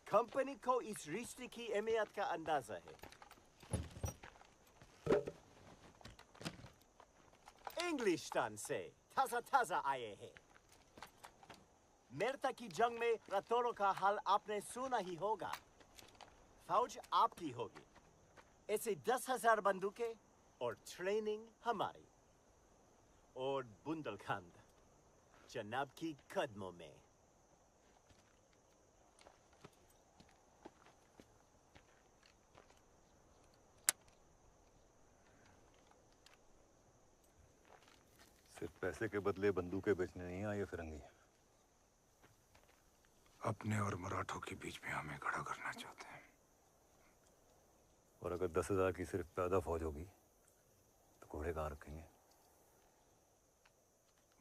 कंपनी को इस रिश्ते की अहमियत का अंदाजा है। इंग्लिस्तान से ताजा आए हैं। मेरता की जंग में रातौरों का हाल आपने सुना ही होगा। फौज आपकी होगी, ऐसे 10,000 बंदूकें और ट्रेनिंग हमारी। और बुंदेलखंड जनाब की कदमों में। सिर्फ पैसे के बदले बंदूकें बेचने नहीं आए फिरंगी। अपने और मराठों के बीच में हमें खड़ा करना चाहते हैं। और अगर 10,000 की सिर्फ पैदा फौज होगी तो घोड़े कहाँ रखेंगे?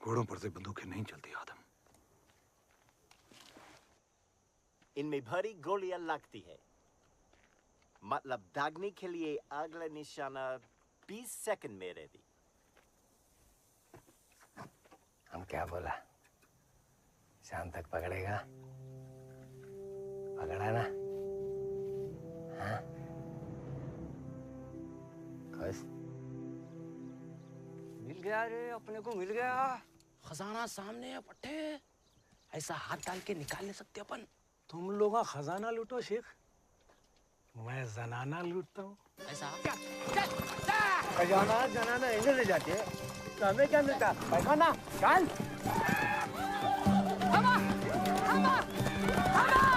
घोड़ों पर से बंदूकें नहीं चलती आदम। इनमें भरी गोलियां लगती है। मतलब दागने के लिए अगला निशाना 20 सेकंड में रेडी। हम क्या बोला? शाम तक पकड़ेगा? पकड़ा ना? हाँ? खुश? मिल गया रे, अपने को मिल गया। खजाना सामने है पट्टे, ऐसा हाथ डाल के निकाल ले सकते अपन। तुम लोग खजाना लूटो शेख, मैं जनाना लूटता हूँ। ऐसा खजाना जनाना इधर ले जाते हैं, तो हमें क्या मिलता? पैखाना काल। थामा, थामा, थामा!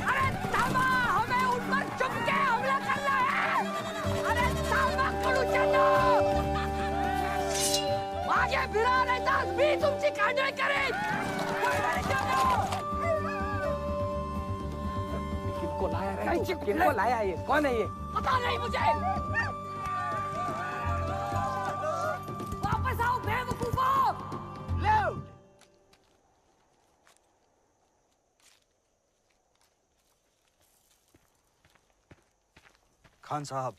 अरे थामा, हमें उन पर चुप के हमला करना है। अरे थामा, कड़ू चलो। आगे फिरा नहीं तो भी तुमसे कांडे करें। किनको लाया रे? किनको लाया ये? कौन है ये? पता नहीं मुझे। वापस आओ बेवकूफों! लो! खान साहब,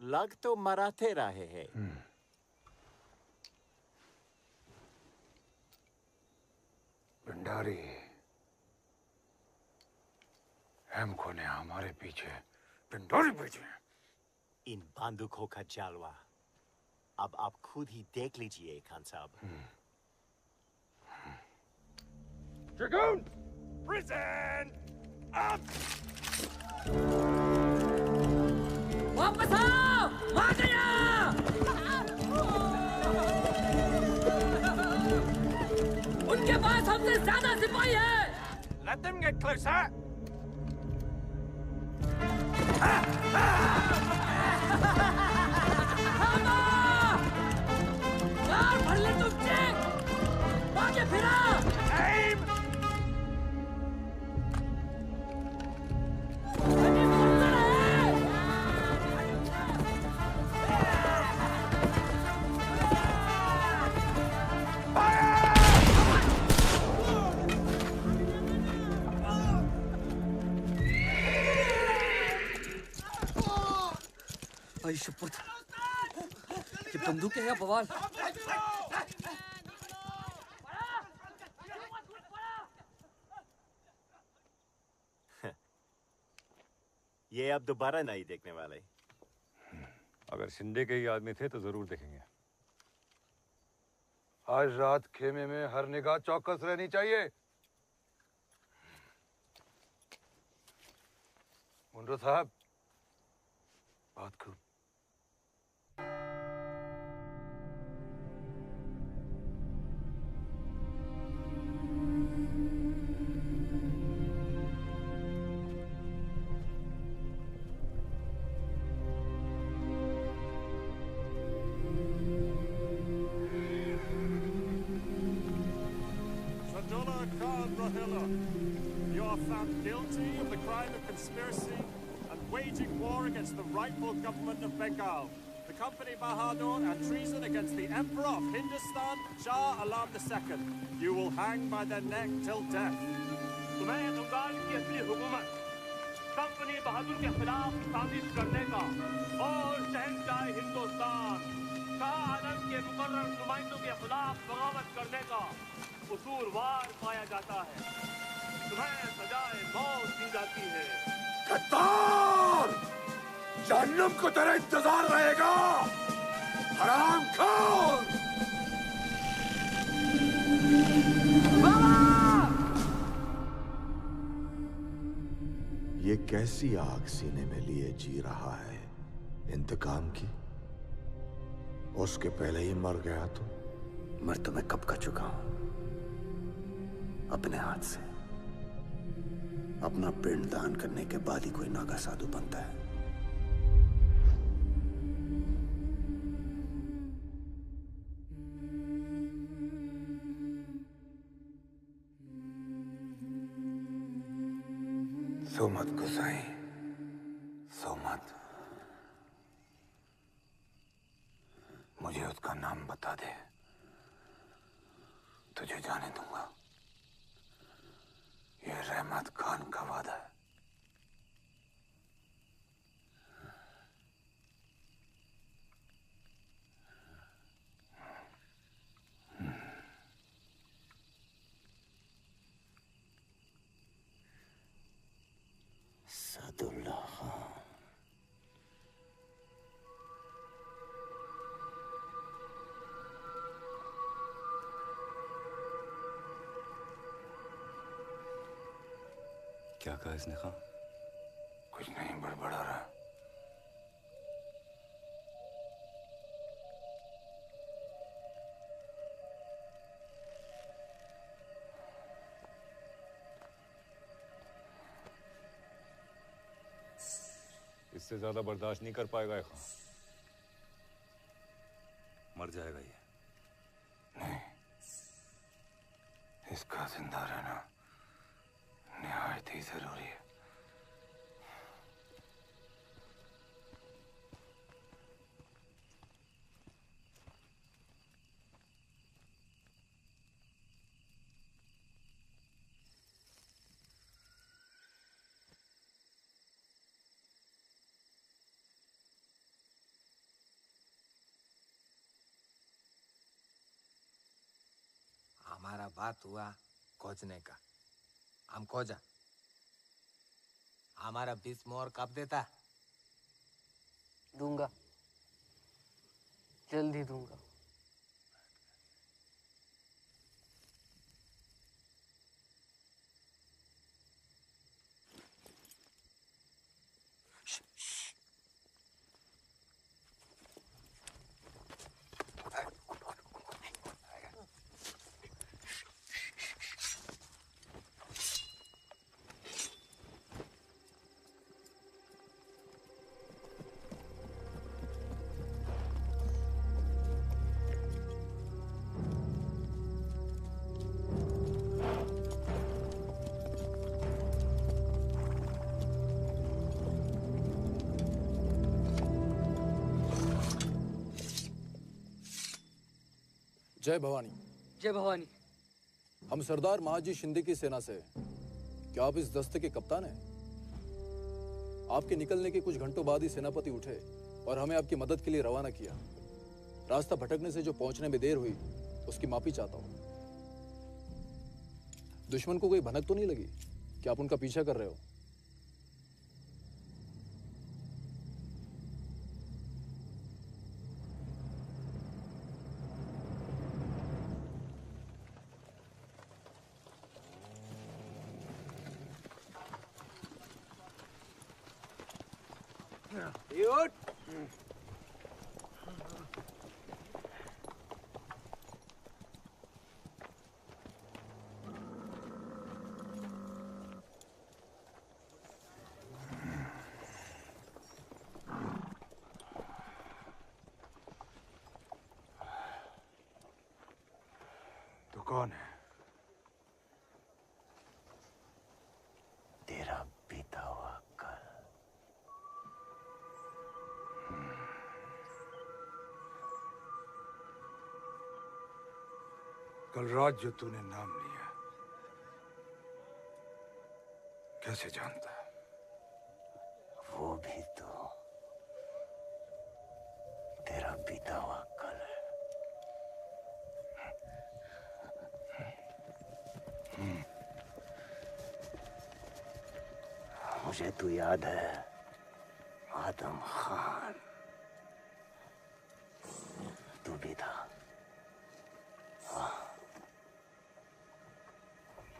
लग तो मराठे रहे हैं। भंडारी, हमको ने हमारे पीछे, भंडारी पीछे। इन बंदूकों का जलवा अब आप खुद ही देख लीजिए खान साहब। Dragoon! Prison! Up! वापस आओ! आ गया! उनके पास हमसे ज्यादा सिपाही है। Let them get closer! यार भर ले तुम चेक! आगे फिरा! Aim! आई शपथ, ये बंदूक है या बवाल? ये अब दोबारा नहीं देखने वाले। अगर शिंदे के ही आदमी थे तो जरूर देखेंगे। आज रात खेमे में हर निगाह चौकस रहनी चाहिए। मुंडो साहब, बात खूब। Sadullah Khan Rohilla, you are found guilty of the crime of conspiracy and waging war against the rightful government of Bengal, the Company Bahadur, and treason against the Emperor of Hindustan, Shah Alam II. You will hang by the neck till death. तुम्हें बंगाल की असली हुकूमत company बहादुर के खिलाफ साजिश करने का और शहंशाह हिंदुस्तान शाह आलम के मुकर्रर नुमाइंदों के खिलाफ बगावत करने का कसूरवार पाया जाता है। तुम्हें सजाए मौत दी जाती है। गद्दार! जहन्नुम को तेरा इंतजार रहेगा, हराम खोर! ये कैसी आग सीने में लिए जी रहा है इंतकाम की? उसके पहले ही मर गया तो? मर तो मैं कब का चुका हूं, अपने हाथ से। अपना पिंड दान करने के बाद ही कोई नागा साधु बनता है। सो मत गुसाई, सो मत। मुझे उसका नाम बता दे, तुझे जाने दूंगा। ये रहमत खान का वादा है। सदुल्ला खान। क्या कहा इसने खां? कुछ नहीं, बड़बड़ा रहा। इससे ज्यादा बर्दाश्त नहीं कर पाएगा ये खां। मर जाएगा ये। नहीं, इसका जिंदा रहना निहायत ही जरूरी है। हमारा बात हुआ खोजने का, हम खोजा। हमारा 20 मोहर कब देता? दूंगा, जल्द ही दूंगा। जय भवानी। जय भवानी। हम सरदार महाजी शिंदे की सेना से हैं। क्या आप इस दस्ते के कप्तान हैं? आपके निकलने के कुछ घंटों बाद ही सेनापति उठे और हमें आपकी मदद के लिए रवाना किया। रास्ता भटकने से जो पहुंचने में देर हुई उसकी माफी चाहता हूं। दुश्मन को कोई भनक तो नहीं लगी कि आप उनका पीछा कर रहे हो? तो कौन है? तेरा बीता हुआ कल। कल रात जो तूने नाम लिया, कैसे जानता? वो भी तो तेरा बीता हुआ कल है। मुझे तू याद है, आदम खान? तू भी था।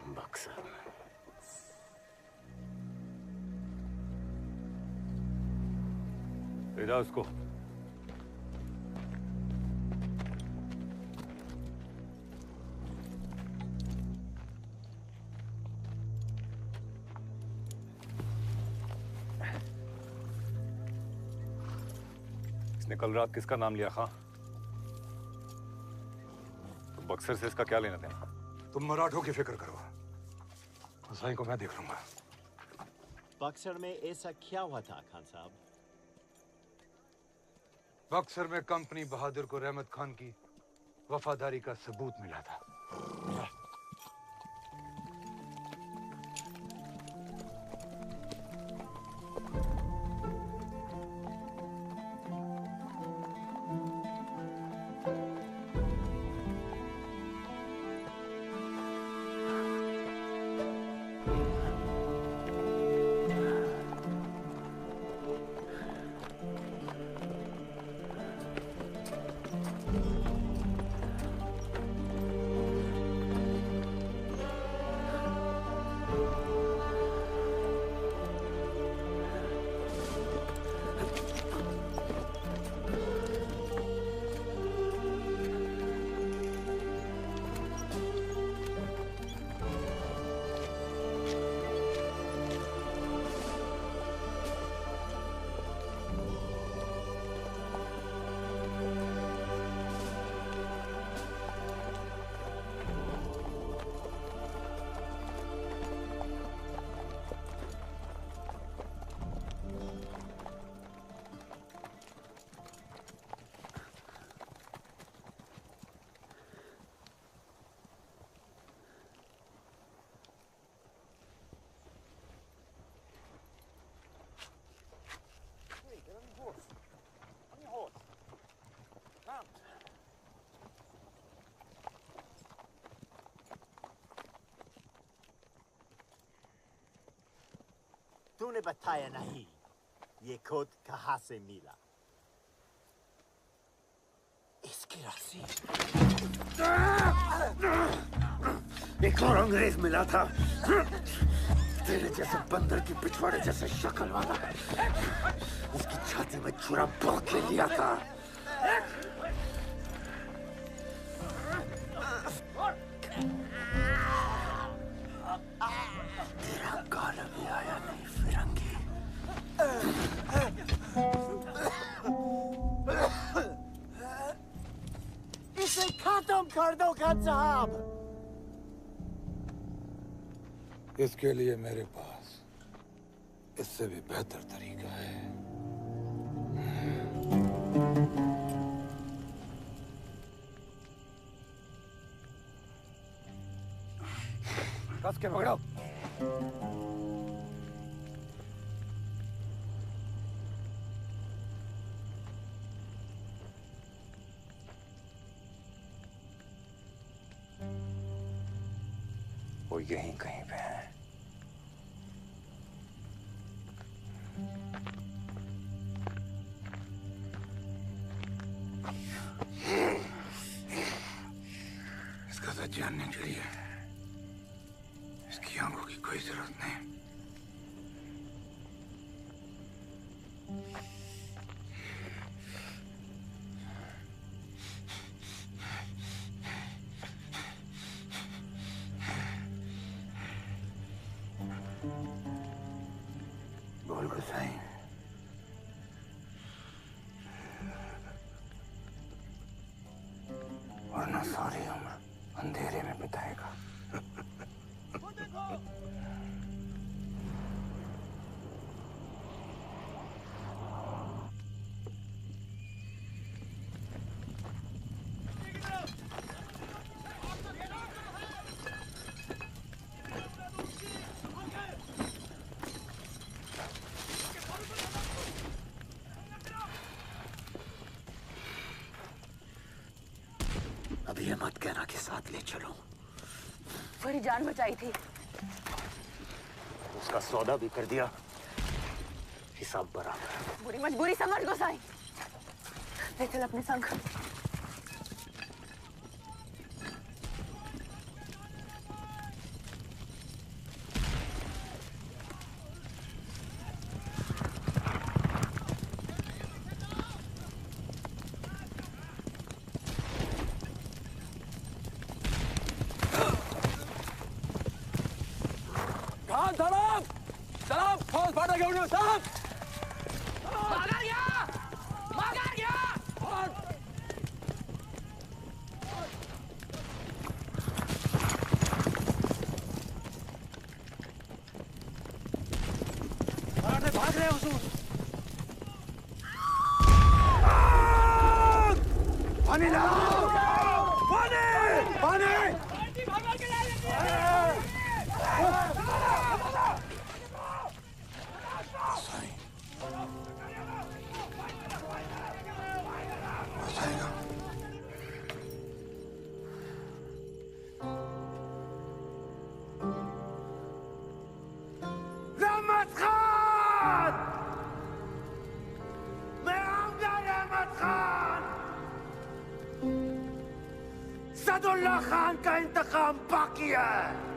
बक्सर में। ले जा उसको। इसने कल रात किसका नाम लिया खां? तो बक्सर से इसका क्या लेना देना? तुम मराठों की फिक्र करो, हुसैन को मैं देख लूंगा। बक्सर में ऐसा क्या हुआ था खान साहब? बक्सर में कंपनी बहादुर को रहमत खान की वफादारी का सबूत मिला था। तूने बताया नहीं ये कोट कहाँ से मिला? इसकी राशि एक और अंग्रेज मिला था, तेरे जैसे बंदर की पिछवाड़े जैसे शक्ल वाला है। उसकी छाती में छुरा भोंक के लिया था। तेरा काल अभी आया नहीं फिरंगी। इसे खत्म कर दो खान साहब। इसके लिए मेरे पास इससे भी बेहतर तरीका है। कस के पकड़ो। वो यहीं कहीं पे है। इसका सच जानने के लिए इसकी आंखों की कोई जरूरत नहीं। बोल गुसाई, वरना सारी उम्र अंधेरे में बिताएगा। अब ये मत कहना कि साथ ले चलो। बड़ी जान बचाई थी। उसका सौदा भी कर दिया, हिसाब बराबर। बुरी मजबूरी समझ गोसाई। ले चल अपने संग। सलाम सलाम फौज फाटा के उठो साहब। मगर गया मगर गया। खान का इंतकाम बाकी है।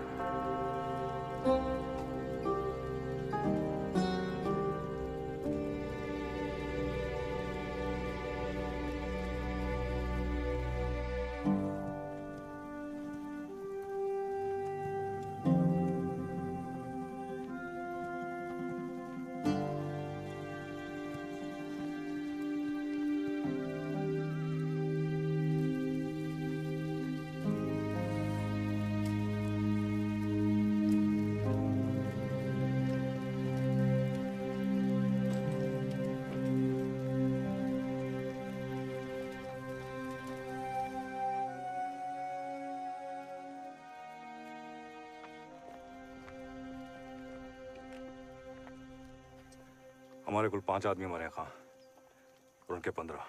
हमारे कुल 5 आदमी मरे हैं खां, और उनके 15,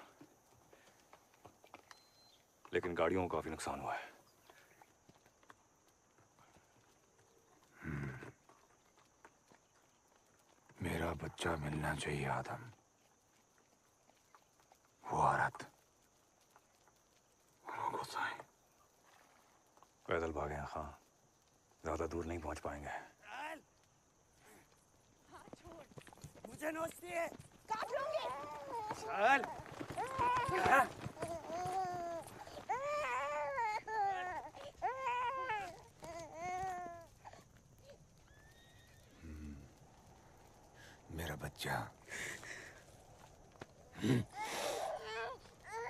लेकिन गाड़ियों को काफी नुकसान हुआ है। मेरा बच्चा मिलना चाहिए आदम। वो औरत, वो गोसाई। पैदल भागे हैं खां, ज्यादा दूर नहीं पहुंच पाएंगे। मुझे नोचती है। काट लूंगी। चल। मेरा बच्चा,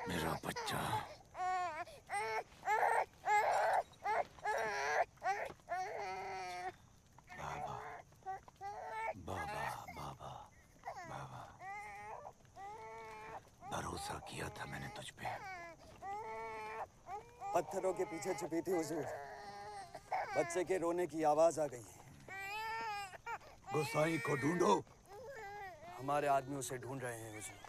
मेरा बच्चा। भरोसा किया था मैंने तुझ पे। पत्थरों के पीछे छुपी थी हुजूर। बच्चे के रोने की आवाज आ गई। गोसाई को ढूंढो। हमारे आदमी उसे ढूंढ रहे हैं हुजूर।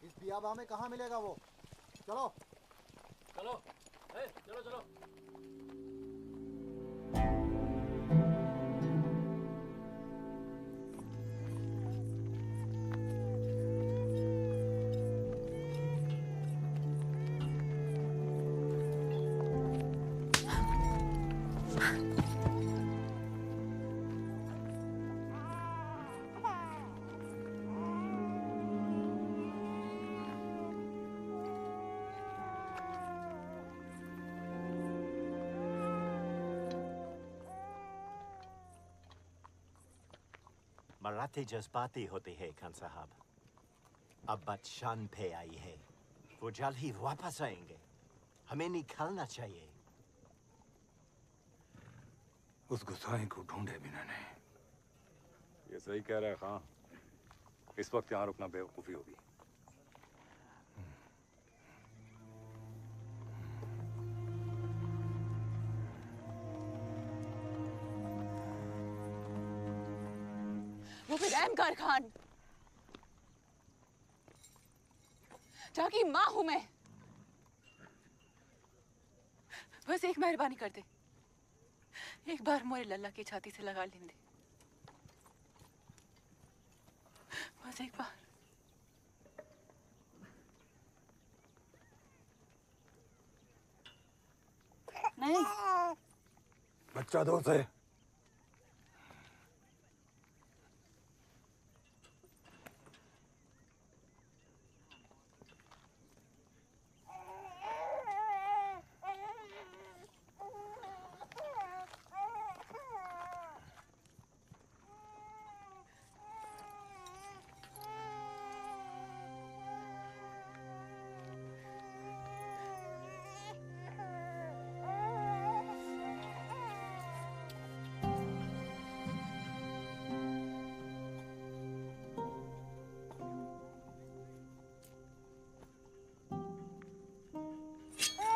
इस बियाबा में कहाँ मिलेगा वो? चलो चलो चलो चलो। मराठी जज्बाती होते हैं खान साहब। अब बात शान पे आई है। वो जल्द ही वापस आएंगे। हमें निकलना चाहिए। उस गुसाई को ढूंढे बिना नहीं। ये सही कह रहा है खां, इस वक्त यहाँ रुकना बेवकूफी होगी। वो भी रहमकार खान, जाकी माँ हूं मैं। बस एक मेहरबानी कर दे, एक बार मोरे लल्ला की छाती से लगा लेंदे, बस एक बार। नहीं, बच्चा दो से।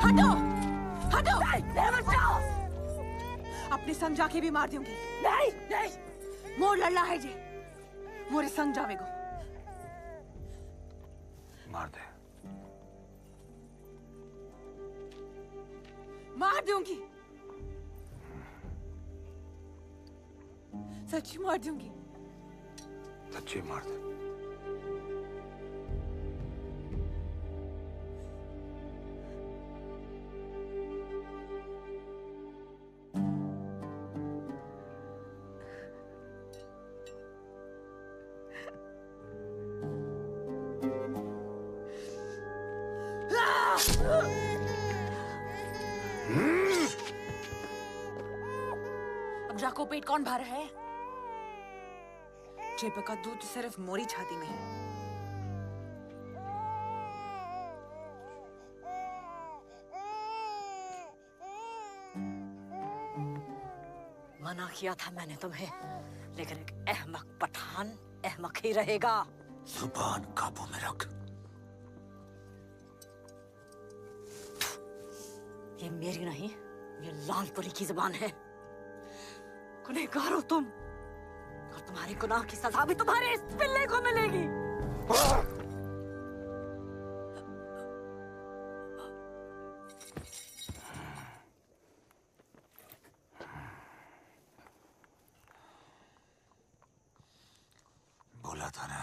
हटो, हटो, बचाओ। अपने संग जाके भी मार दूंगी। नहीं, नहीं, मोर लल्ला है जे, मोरे संग जावेगो। मार दे। मार दूंगी, सच्ची मार दूंगी। सच्ची मार दे। अब जाको पेट कौन भर है? जेब का दूध सिर्फ मोरी छाती में है। मना किया था मैंने तुम्हें, लेकिन एक अहमक पठान अहमक ही रहेगा। जुबान काबू में रख। ये मेरी नहीं, ये लालपुरी की जुबान है। गुनहगार हो तुम, और तुम्हारे गुनाह की सजा भी तुम्हारे इस पिल्ले को मिलेगी। बोला था ना,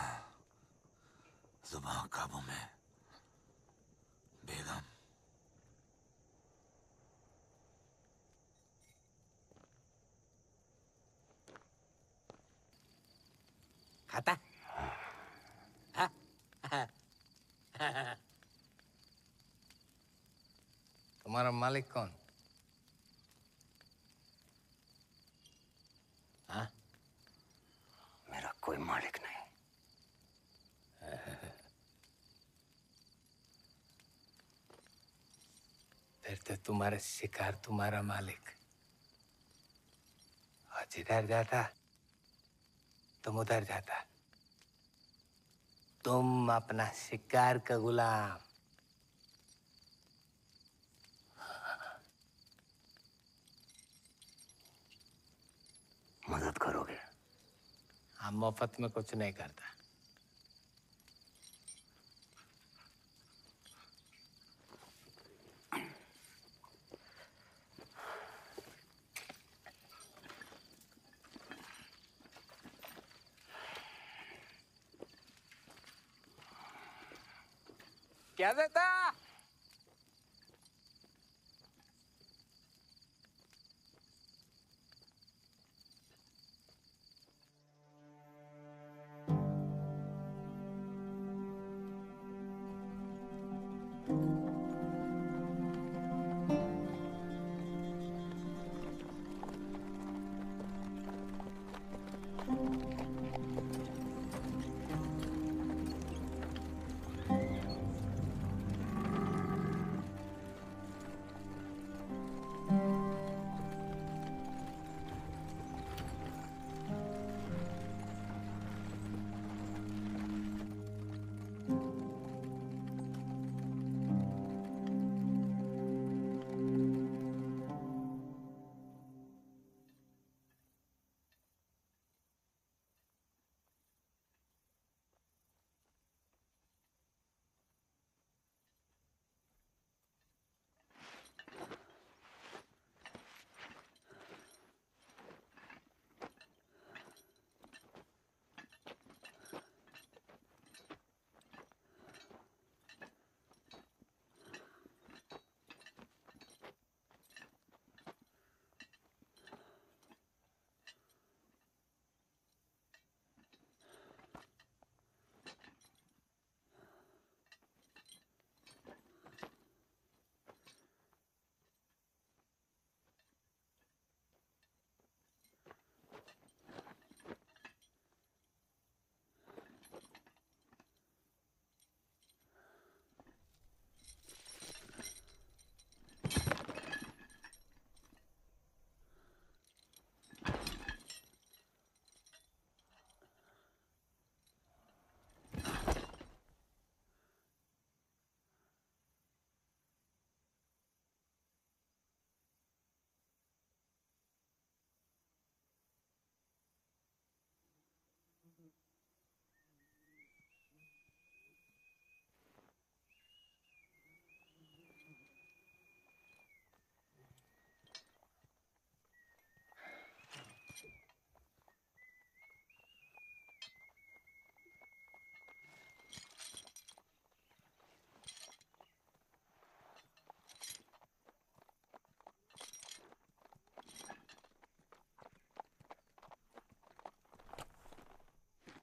जुबान काबू में। बेगम, खाता? तुम्हारा मालिक कौन? हाँ? मेरा कोई मालिक नहीं। फिर तो तुम्हारा शिकार तुम्हारा मालिक। और जिधर जाता तुम उधर जाता। तुम अपना शिकार का गुलाम। मदद करोगे? हम मुफ्त में कुछ नहीं करता। क्या देता?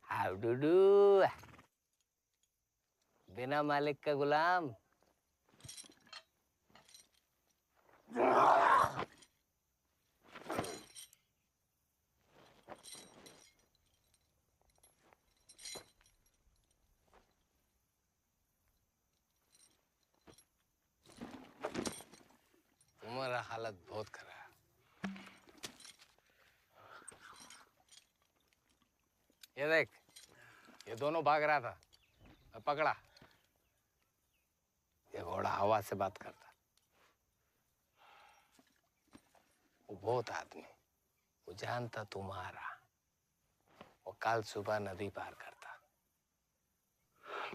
How do do. बिना मालिक का गुलाम तुम्हारा हालत बहुत खराब। ये देख, ये दोनों भाग रहा था, मैं पकड़ा। ये घोड़ा आवाज से बात करता। वो बहुत आदमी, वो जानता तुम्हारा। वो कल सुबह नदी पार करता।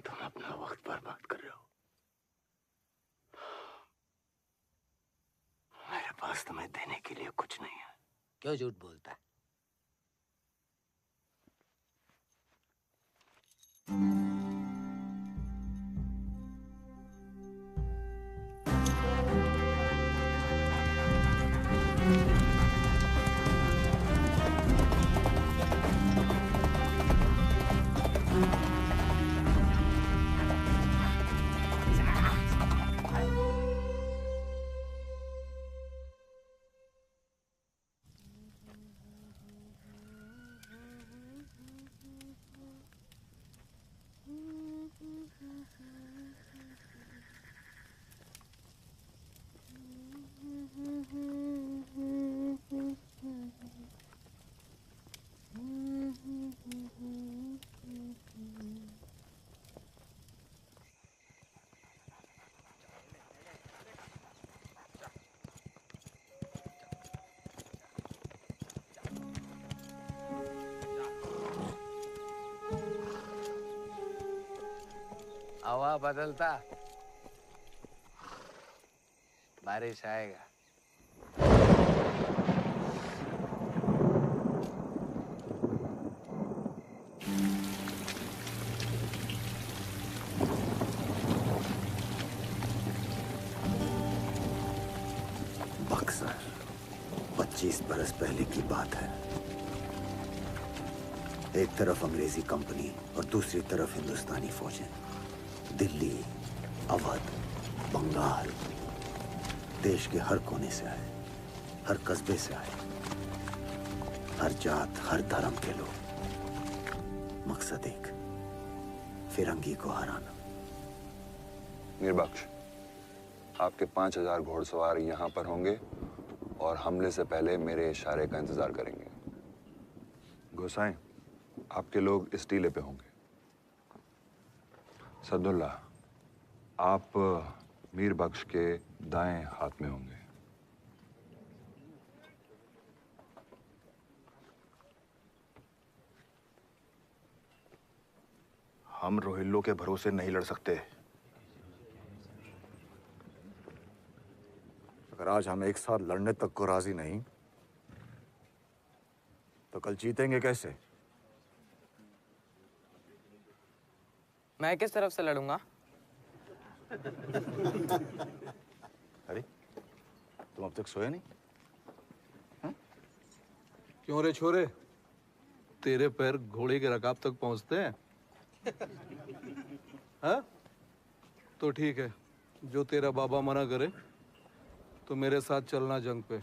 तुम अपना वक्त बर्बाद कर रहे हो। मेरे पास तुम्हें देने के लिए कुछ नहीं है। क्यों झूठ बोलता है? हवा बदलता, बारिश आएगा। बक्सर 25 बरस पहले की बात है। एक तरफ अंग्रेजी कंपनी और दूसरी तरफ हिंदुस्तानी फौजें। दिल्ली, अवध, बंगाल, देश के हर कोने से आए, हर कस्बे से आए, हर जात, हर धर्म के लोग। मकसद एक, फिरंगी को हराना। मीर बख्श, आपके 5000 घोड़सवार यहाँ पर होंगे और हमले से पहले मेरे इशारे का इंतजार करेंगे। गोसाई, आपके लोग इस टीले पे होंगे। सदुल्ला, आप मीर बख्श के दाएं हाथ में होंगे। हम रोहिल्लो के भरोसे नहीं लड़ सकते। अगर आज हम एक साथ लड़ने तक को राजी नहीं तो कल जीतेंगे कैसे? मैं किस तरफ से लड़ूंगा? अरे तुम अब तक सोए नहीं? क्यों रे छोरे, तेरे पैर घोड़े के रकाब तक पहुंचते हैं? हाँ? तो ठीक है, जो तेरा बाबा मना करे तो मेरे साथ चलना जंग पे।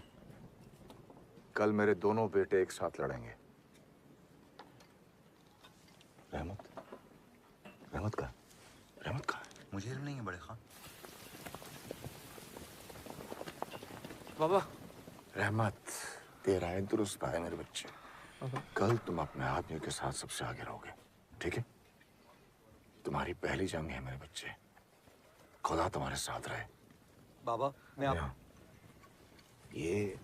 कल मेरे दोनों बेटे एक साथ लड़ेंगे। रहमत, रहमत का, रहमत का मुझे नहीं है बड़े खान। बाबा, रहमत तेरा है, दुरुस्त है मेरे बच्चे। कल तुम अपने आदमियों के साथ सबसे आगे रहोगे, ठीक है? तुम्हारी पहली जंग है मेरे बच्चे। खुदा तुम्हारे साथ रहे। बाबा, मैं आप... ये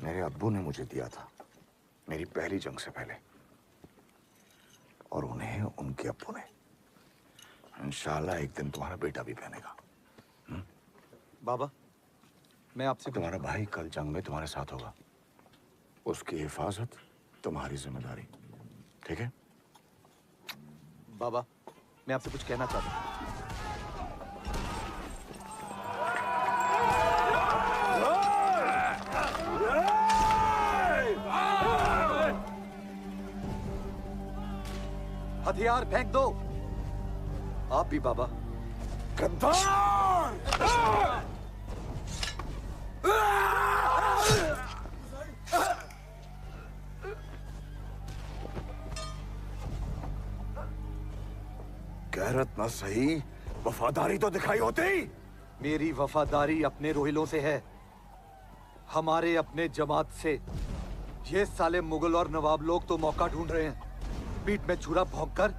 मेरे अब्बू ने मुझे दिया था मेरी पहली जंग से पहले, और उन्हें उनके अब्बू ने। इंशाल्लाह एक दिन तुम्हारा बेटा भी पहनेगा। बाबा, मैं आपसे... तुम्हारा भाई कल जंग में तुम्हारे साथ होगा। उसकी हिफाजत तुम्हारी जिम्मेदारी, ठीक है? बाबा, मैं आपसे कुछ कहना चाहता हूँ। हथियार फेंक दो। आप भी बाबा। गद्दार! गैरत ना सही, वफादारी तो दिखाई होती। मेरी वफादारी अपने रोहिलों से है, हमारे अपने जमात से। ये साले मुगल और नवाब लोग तो मौका ढूंढ रहे हैं पीठ में छुरा भोंककर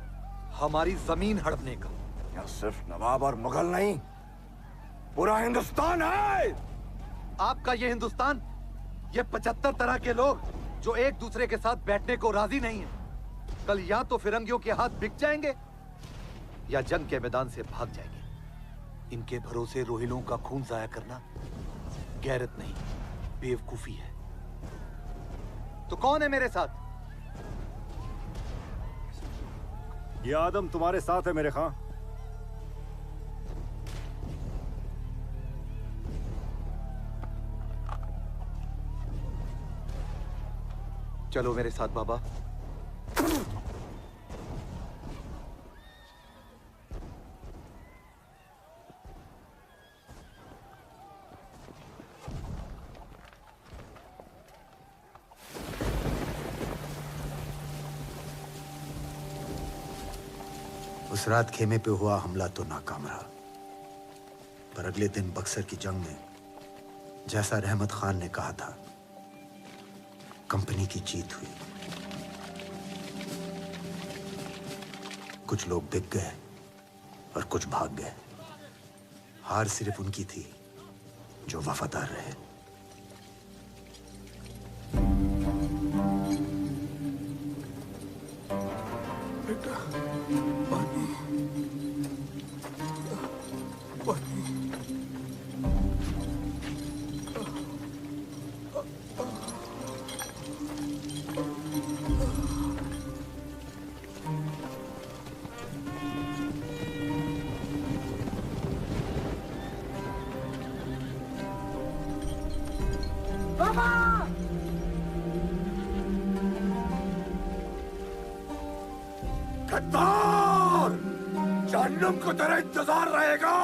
हमारी जमीन हड़पने का। यहाँ सिर्फ नवाब और मुगल नहीं, पूरा हिंदुस्तान है। आपका ये हिंदुस्तान, ये 75 तरह के लोग जो एक दूसरे के साथ बैठने को राजी नहीं है, कल या तो फिरंगियों के हाथ बिक जाएंगे या जंग के मैदान से भाग जाएंगे। इनके भरोसे रोहिलों का खून जाया करना गैरत नहीं, बेवकूफी है। तो कौन है मेरे साथ? ये आदम तुम्हारे साथ है मेरे खां। चलो मेरे साथ बाबा। उस रात खेमे पे हुआ हमला तो नाकाम रहा, पर अगले दिन बक्सर की जंग में जैसा रहमत खान ने कहा था, कंपनी की जीत हुई। कुछ लोग बिक गए और कुछ भाग गए। हार सिर्फ उनकी थी जो वफादार रहे। बेटा, पानी, पानी। गद्दार! जहन्नुम को तेरा इंतजार रहेगा,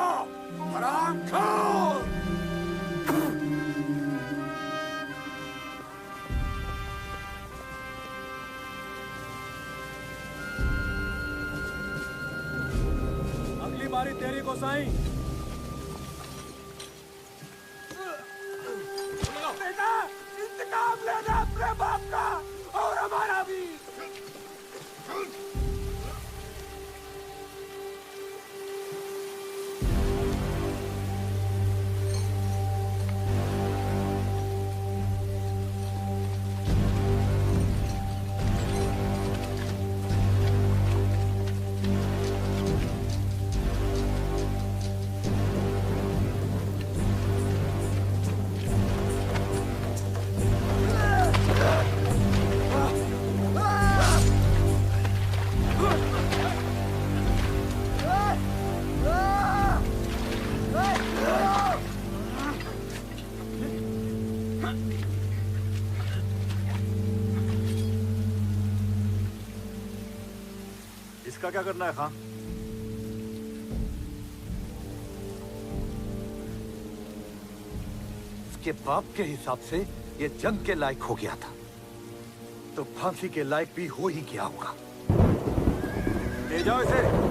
हरामखोर! अगली बारी तेरी गोसाई। बेटा, इंतकाम लेना अपने बाप का और हमारा भी। इसका क्या करना है खां? उसके बाप के हिसाब से ये जंग के लायक हो गया था, तो फांसी के लायक भी हो ही गया होगा। ले जाओ इसे।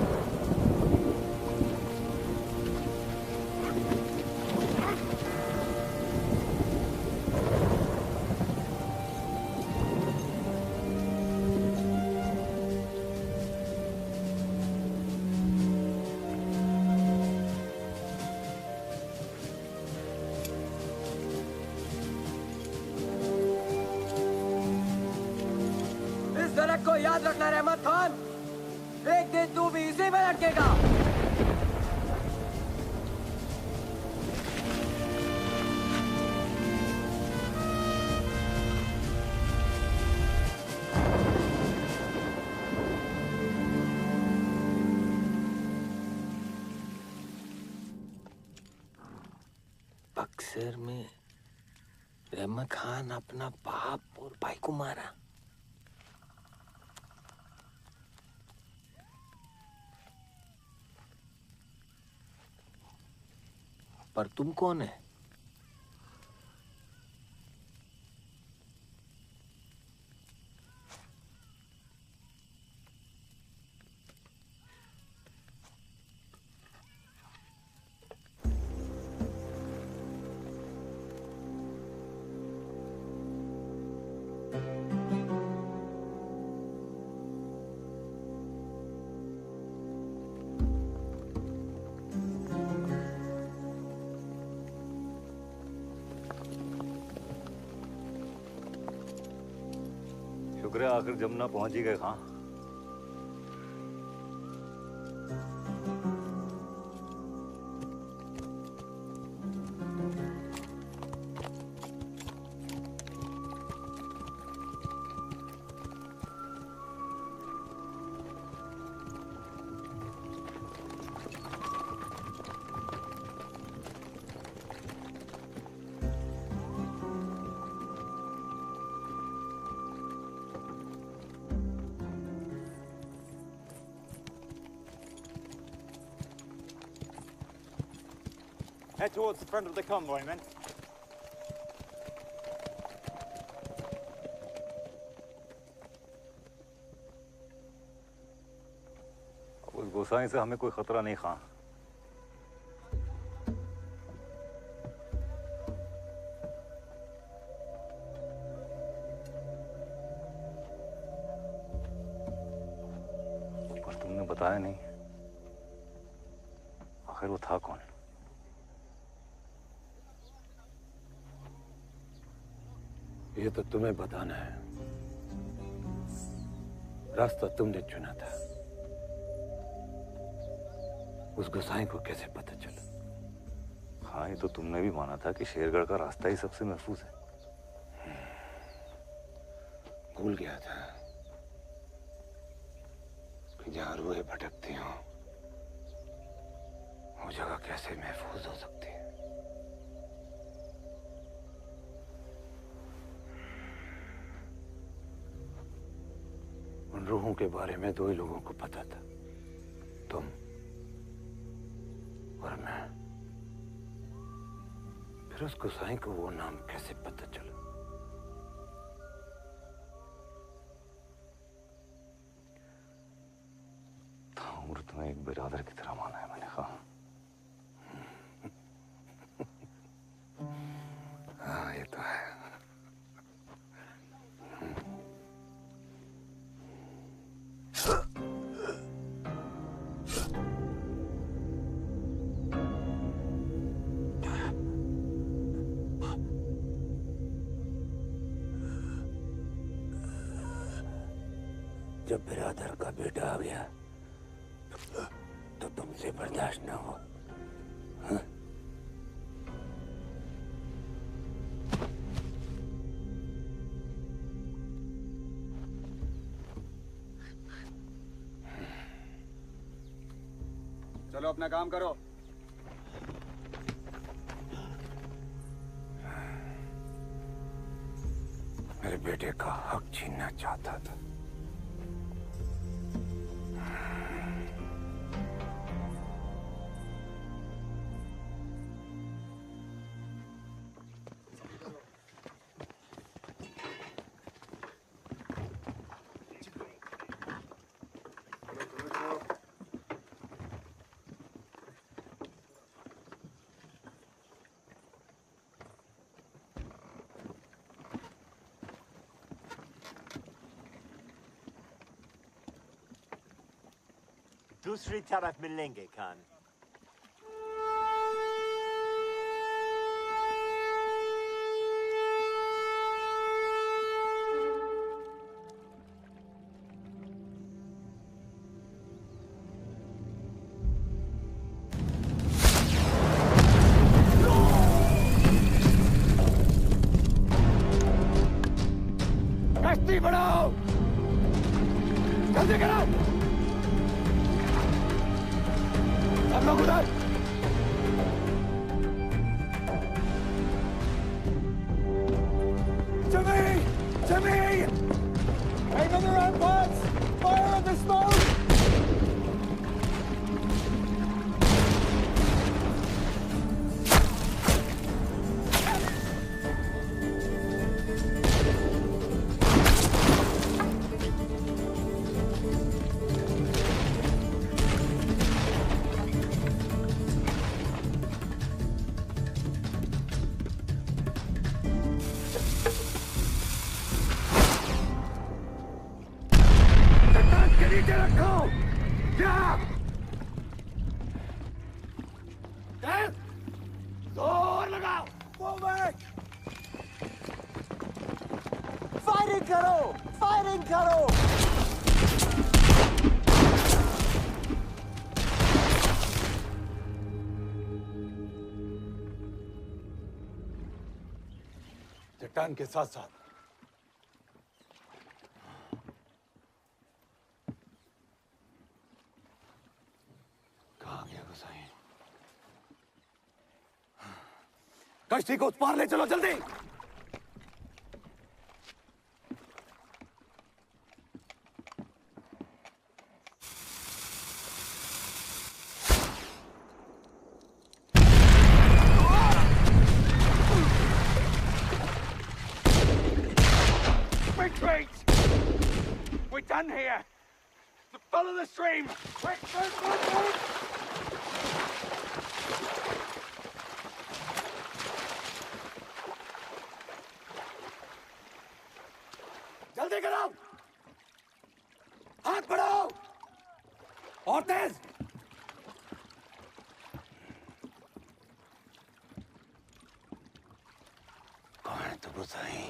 को याद रखना रहमत खान, एक दिन तू भी इसी में लटकेगा। बक्सर में रहमत खान अपना बाप और भाई को मारा। पर तुम कौन है? शुक्र है आखिर जमुना पहुंच ही गए। खां Head towards the front of the convoy, men. उस गोसाई से हमें कोई खतरा नहीं खां। पर तुमने बताया नहीं, आखिर वो था कौन? ये तो तुम्हें बताना है। रास्ता तुमने चुना था। उस गोसाई को कैसे पता चला? हाँ, ये तो तुमने भी माना था कि शेरगढ़ का रास्ता ही सबसे महफूज है। भूल गया था कि जहां रूहें भटकती हो वो जगह कैसे महफूज हो सकती है। उन रूहों के बारे में दो ही लोगों को पता था, तुम और मैं। फिर उस गोसाई को वो नाम कैसे पता चला? ताउर तुम्हें एक बिरादर की तरह माना है मैंने कहा। हाँ, ये तो है। जब बिरादर का बेटा आ गया तो तुमसे बर्दाश्त ना हो। हाँ? चलो अपना काम करो। मेरे बेटे का हक छीनना चाहता था। दूसरी तरफ मिलेंगे खान। कश्ती बढ़ाओ, जल्दी करो। सब लोग उधर। Jimmy! Jimmy! Aim at the ramparts! Fire at the smoke! नीचे रखो। क्या? जोर लगाओ। Fall back! Fight it, करो, फायरिंग करो। चट्टान के साथ साथ कहाँ गया गोसाई? कश्ती को उस पार ले चलो जल्दी। Retreat! We're done here! Follow the stream! Quick, quick, quick, quick! जल्दी करो, हाथ बढ़ाओ और तेज। कौन है तू गोसाई?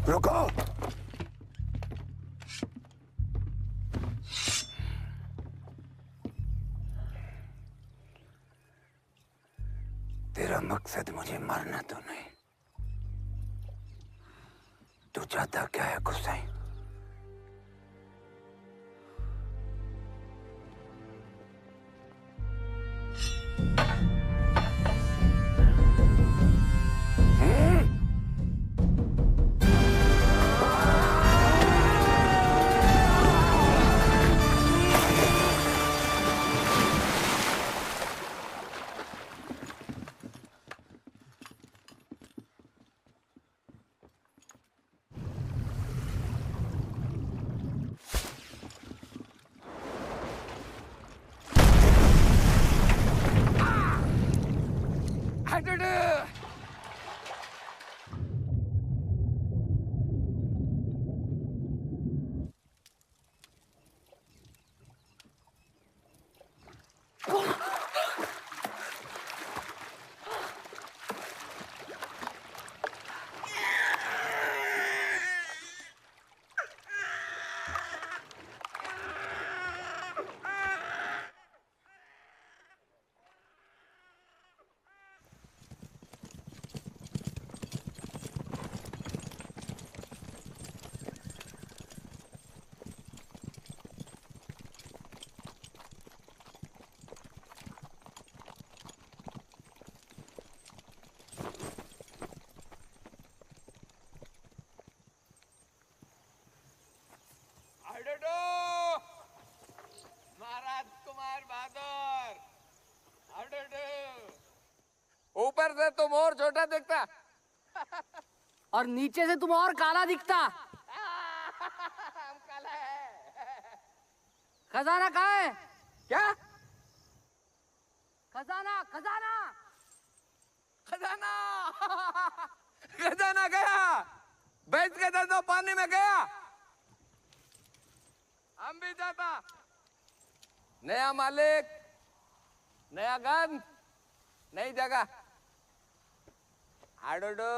रुको। तेरा मकसद मुझे मारना तो नहीं, तू चाहता क्या है गोसाई? ऊपर से तुम और छोटा दिखता और नीचे से तुम और काला दिखता। खजाना कहाँ है? क्या खजाना? खजाना खजाना खजाना गया, बैठ के दे दो, पानी में गया। हम भी जाता। नया मालिक, नया गन, नई जगह। आडोडो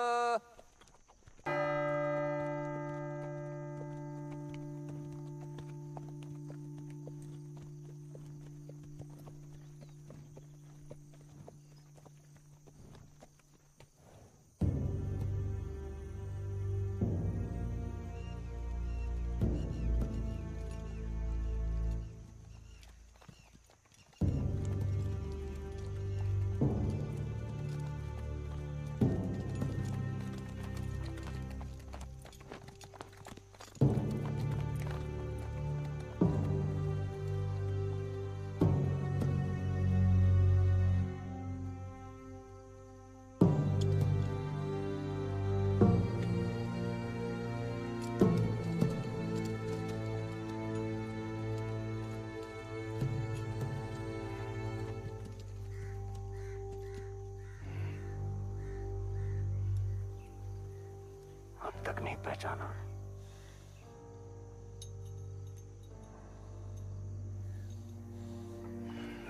तक नहीं पहचाना।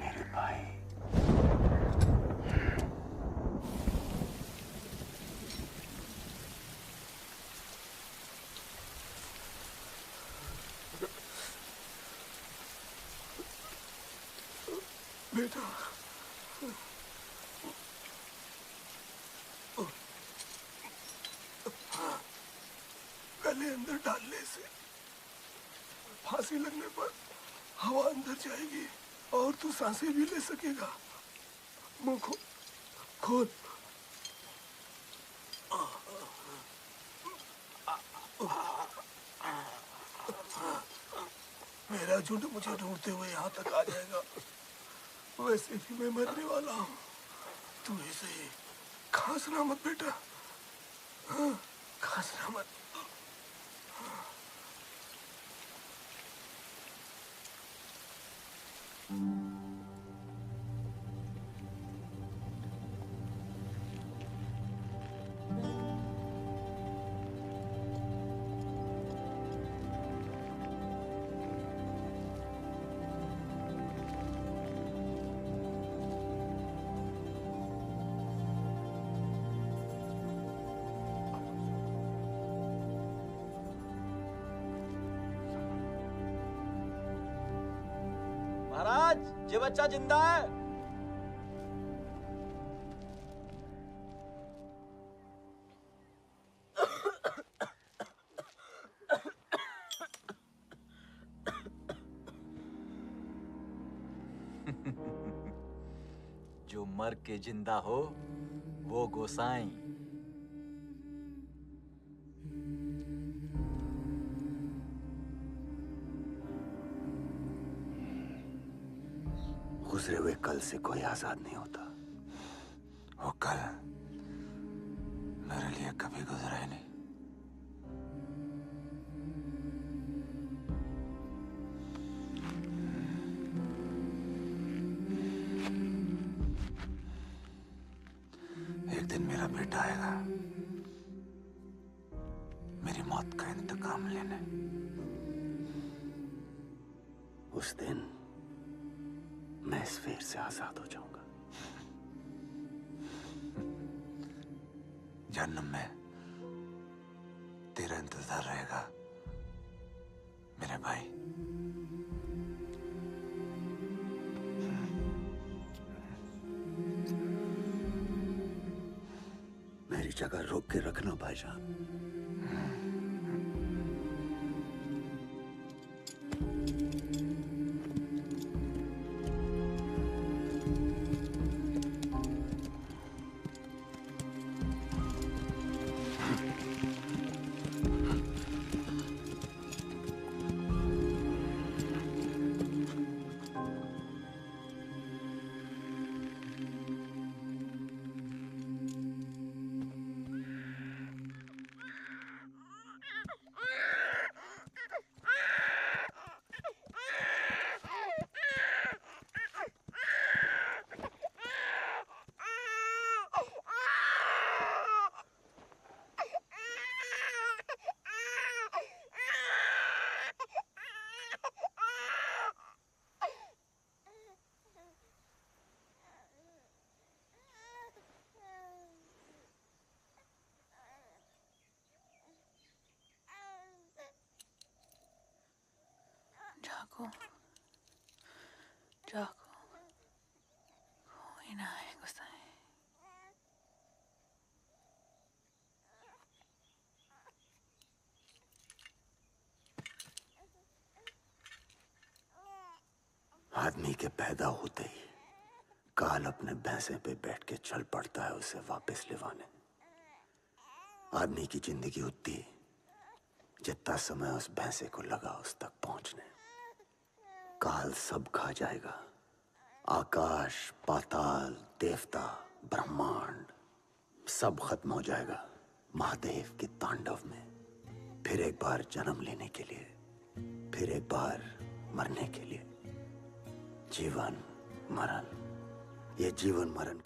मेरे भाई बेटा, गले अंदर डालने से फांसी लगने पर हवा अंदर जाएगी और तू सांसें भी ले सकेगा। मुंह खोल। मेरा झुंड मुझे ढूंढते हुए यहाँ तक आ जाएगा। वैसे भी मैं मरने वाला हूँ। तू ऐसे ही खांसना मत बेटा। हाँ, खांसना मत। महाराज, ये बच्चा जिंदा है। जो मर के जिंदा हो वो गोसाई। गुजरे हुए कल से कोई आजाद नहीं होता। वो कल मेरे लिए कभी गुजरा ही नहीं। एक दिन मेरा बेटा आएगा मेरी मौत का इंतकाम लेने। उस दिन मैं इस फेर से आजाद हो जाऊंगा। जन्म में तेरा इंतजार रहेगा मेरे भाई। मेरी जगह रोक के रखना भाईजान। जागो, जागो, कोई ना है गुस्साए। आदमी के पैदा होते ही काल अपने भैंसे पे बैठ के चल पड़ता है उसे वापस लिवाने। आदमी की जिंदगी होती जितना समय उस भैंसे को लगा उस तक पहुंचने। काल सब खा जाएगा। आकाश, पाताल, देवता, ब्रह्मांड सब खत्म हो जाएगा महादेव के तांडव में। फिर एक बार जन्म लेने के लिए, फिर एक बार मरने के लिए। जीवन मरण, ये जीवन मरण